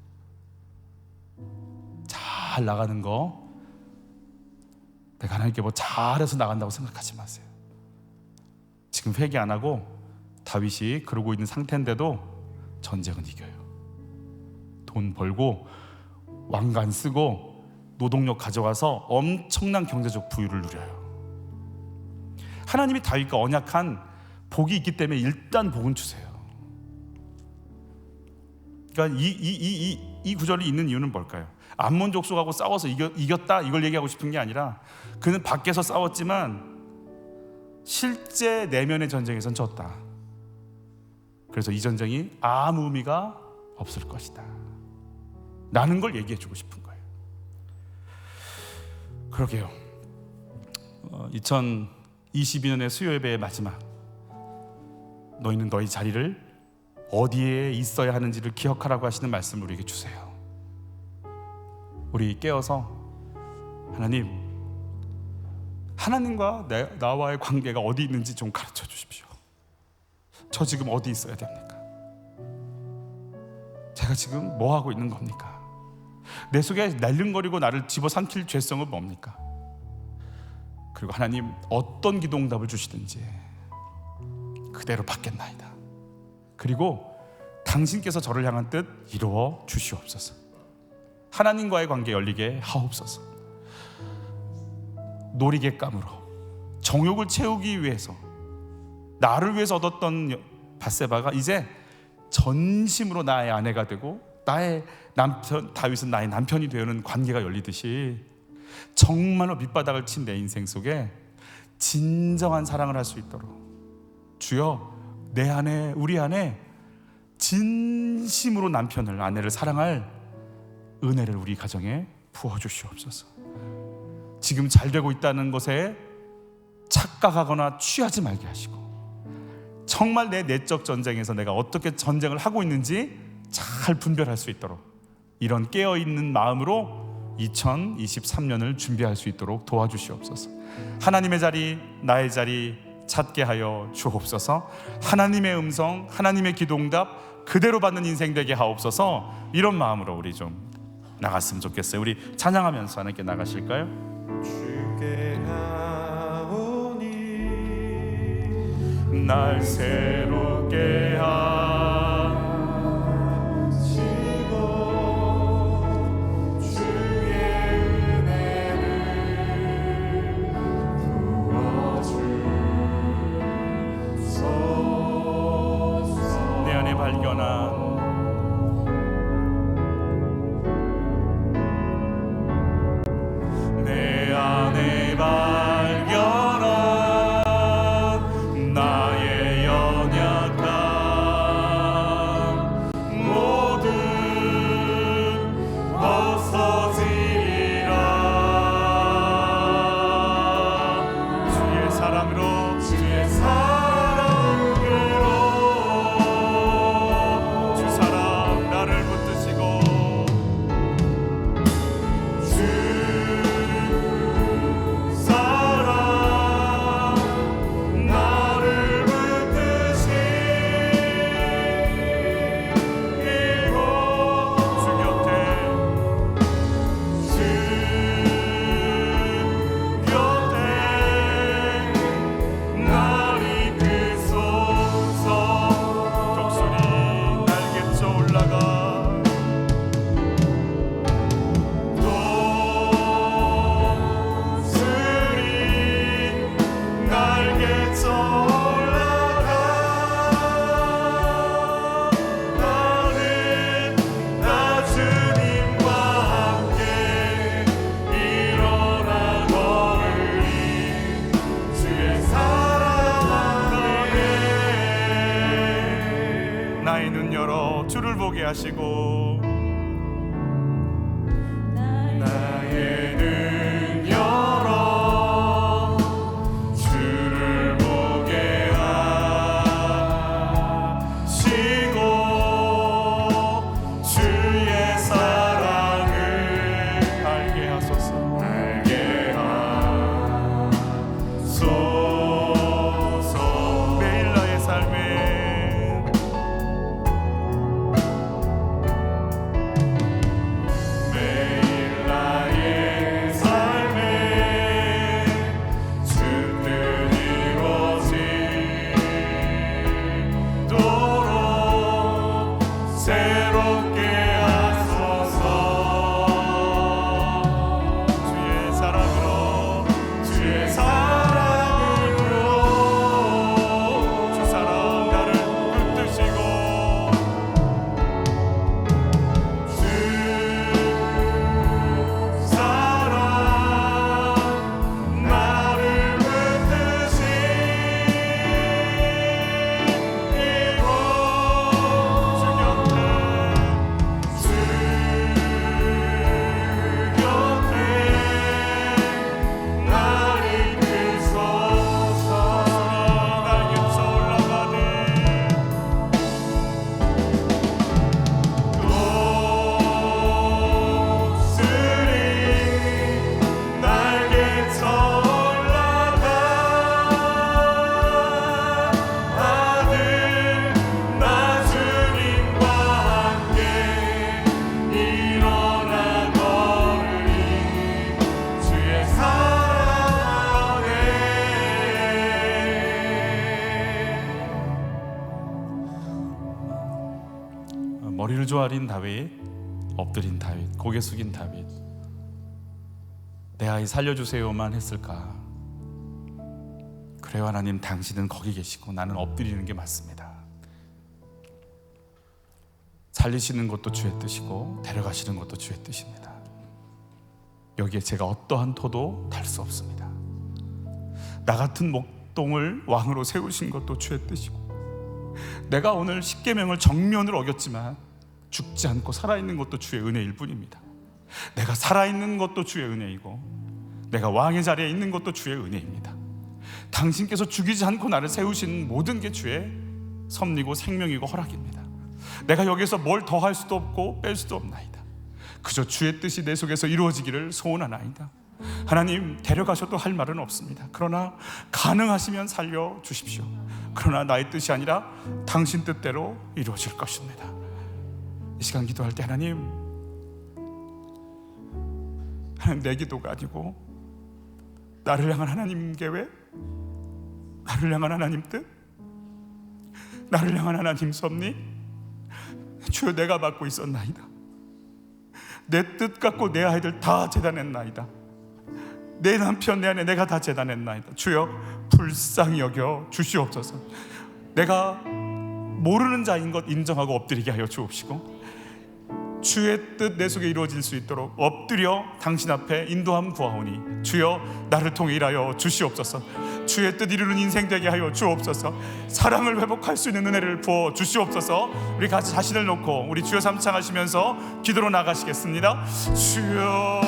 잘 나가는 거 내가 하나님께 뭐 잘해서 나간다고 생각하지 마세요. 지금 회개 안 하고 다윗이 그러고 있는 상태인데도 전쟁은 이겨요. 돈 벌고 왕관 쓰고 노동력 가져와서 엄청난 경제적 부유를 누려요. 하나님이 다윗과 언약한 복이 있기 때문에 일단 복은 주세요. 그러니까 이 구절이 있는 이유는 뭘까요? 암몬 족속하고 싸워서 이겼다 이걸 얘기하고 싶은 게 아니라 그는 밖에서 싸웠지만 실제 내면의 전쟁에선 졌다. 그래서 이 전쟁이 아무 의미가 없을 것이다 라는 걸 얘기해 주고 싶은 거예요. 그러게요. 2022년의 수요예배의 마지막, 너희는 너희 자리를 어디에 있어야 하는지를 기억하라고 하시는 말씀을 우리에게 주세요. 우리 깨어서 하나님과 나와의 관계가 어디 있는지 좀 가르쳐 주십시오. 저 지금 어디 있어야 됩니까? 제가 지금 뭐 하고 있는 겁니까? 내 속에 날름거리고 나를 집어삼킬 죄성은 뭡니까? 그리고 하나님 어떤 기도응답을 주시든지 그대로 받겠나이다. 그리고 당신께서 저를 향한 뜻 이루어 주시옵소서. 하나님과의 관계 열리게 하옵소서. 놀이개감으로 정욕을 채우기 위해서 나를 위해서 얻었던 밧세바가 이제 전심으로 나의 아내가 되고 나의 남편 다윗은 나의 남편이 되는 관계가 열리듯이 정말로 밑바닥을 친 내 인생 속에 진정한 사랑을 할 수 있도록 주여 내 안에 우리 안에 진심으로 남편을 아내를 사랑할 은혜를 우리 가정에 부어주시옵소서. 지금 잘 되고 있다는 것에 착각하거나 취하지 말게 하시고 정말 내 내적 전쟁에서 내가 어떻게 전쟁을 하고 있는지 잘 분별할 수 있도록 이런 깨어있는 마음으로 2023년을 준비할 수 있도록 도와주시옵소서. 하나님의 자리, 나의 자리, 찾게 하여 주옵소서. 하나님의 음성, 하나님의 기도응답 그대로 받는 인생 되게 하옵소서. 이런 마음으로 우리 좀 나갔으면 좋겠어요. 우리 찬양하면서 하나님께 나가실까요? 주께 가오니 날 새롭게 하시고 주의 은혜를 부어주소서. 내 안에 발견한 내 안에 발견한 나의 연약함 모두 벗어지리라. 주의 사랑으로 주의 사랑으로 주 사랑 나를 붙드시고 나의 눈 열어 주를 보게 하시고 나의 눈 열어 주를 보게 하시고 주의 사랑을 알게 하소서. 알게 하소서. 매일 나의 삶에 머리를 조아린 다윗, 엎드린 다윗, 고개 숙인 다윗. 내 아이 살려주세요만 했을까? 그래요 하나님, 당신은 거기 계시고 나는 엎드리는 게 맞습니다. 살리시는 것도 주의 뜻이고 데려가시는 것도 주의 뜻입니다. 여기에 제가 어떠한 토도 달 수 없습니다. 나 같은 목동을 왕으로 세우신 것도 주의 뜻이고, 내가 오늘 십계명을 정면으로 어겼지만 죽지 않고 살아있는 것도 주의 은혜일 뿐입니다. 내가 살아있는 것도 주의 은혜이고 내가 왕의 자리에 있는 것도 주의 은혜입니다. 당신께서 죽이지 않고 나를 세우신 모든 게 주의 섭리고 생명이고 허락입니다. 내가 여기서 뭘 더할 수도 없고 뺄 수도 없나이다. 그저 주의 뜻이 내 속에서 이루어지기를 소원하나이다. 하나님, 데려가셔도 할 말은 없습니다. 그러나 가능하시면 살려주십시오. 그러나 나의 뜻이 아니라 당신 뜻대로 이루어질 것입니다. 이 시간 기도할 때 하나님, 내 기도가 아니고 나를 향한 하나님 계획, 나를 향한 하나님 뜻, 나를 향한 하나님 섭리, 주여 내가 받고 있었나이다. 내 뜻 갖고 내 아이들 다 재단했나이다. 내 남편, 내 아내 내가 다 재단했나이다. 주여 불쌍히 여겨 주시옵소서. 내가 모르는 자인 것 인정하고 엎드리게 하여 주옵시고, 주의 뜻 내 속에 이루어질 수 있도록 엎드려 당신 앞에 인도함 구하오니 주여 나를 통해 일하여 주시옵소서. 주의 뜻 이루는 인생 되게 하여 주옵소서. 사랑을 회복할 수 있는 은혜를 부어 주시옵소서. 우리 같이 자신을 놓고 우리 주여 삼창하시면서 기도로 나가시겠습니다. 주여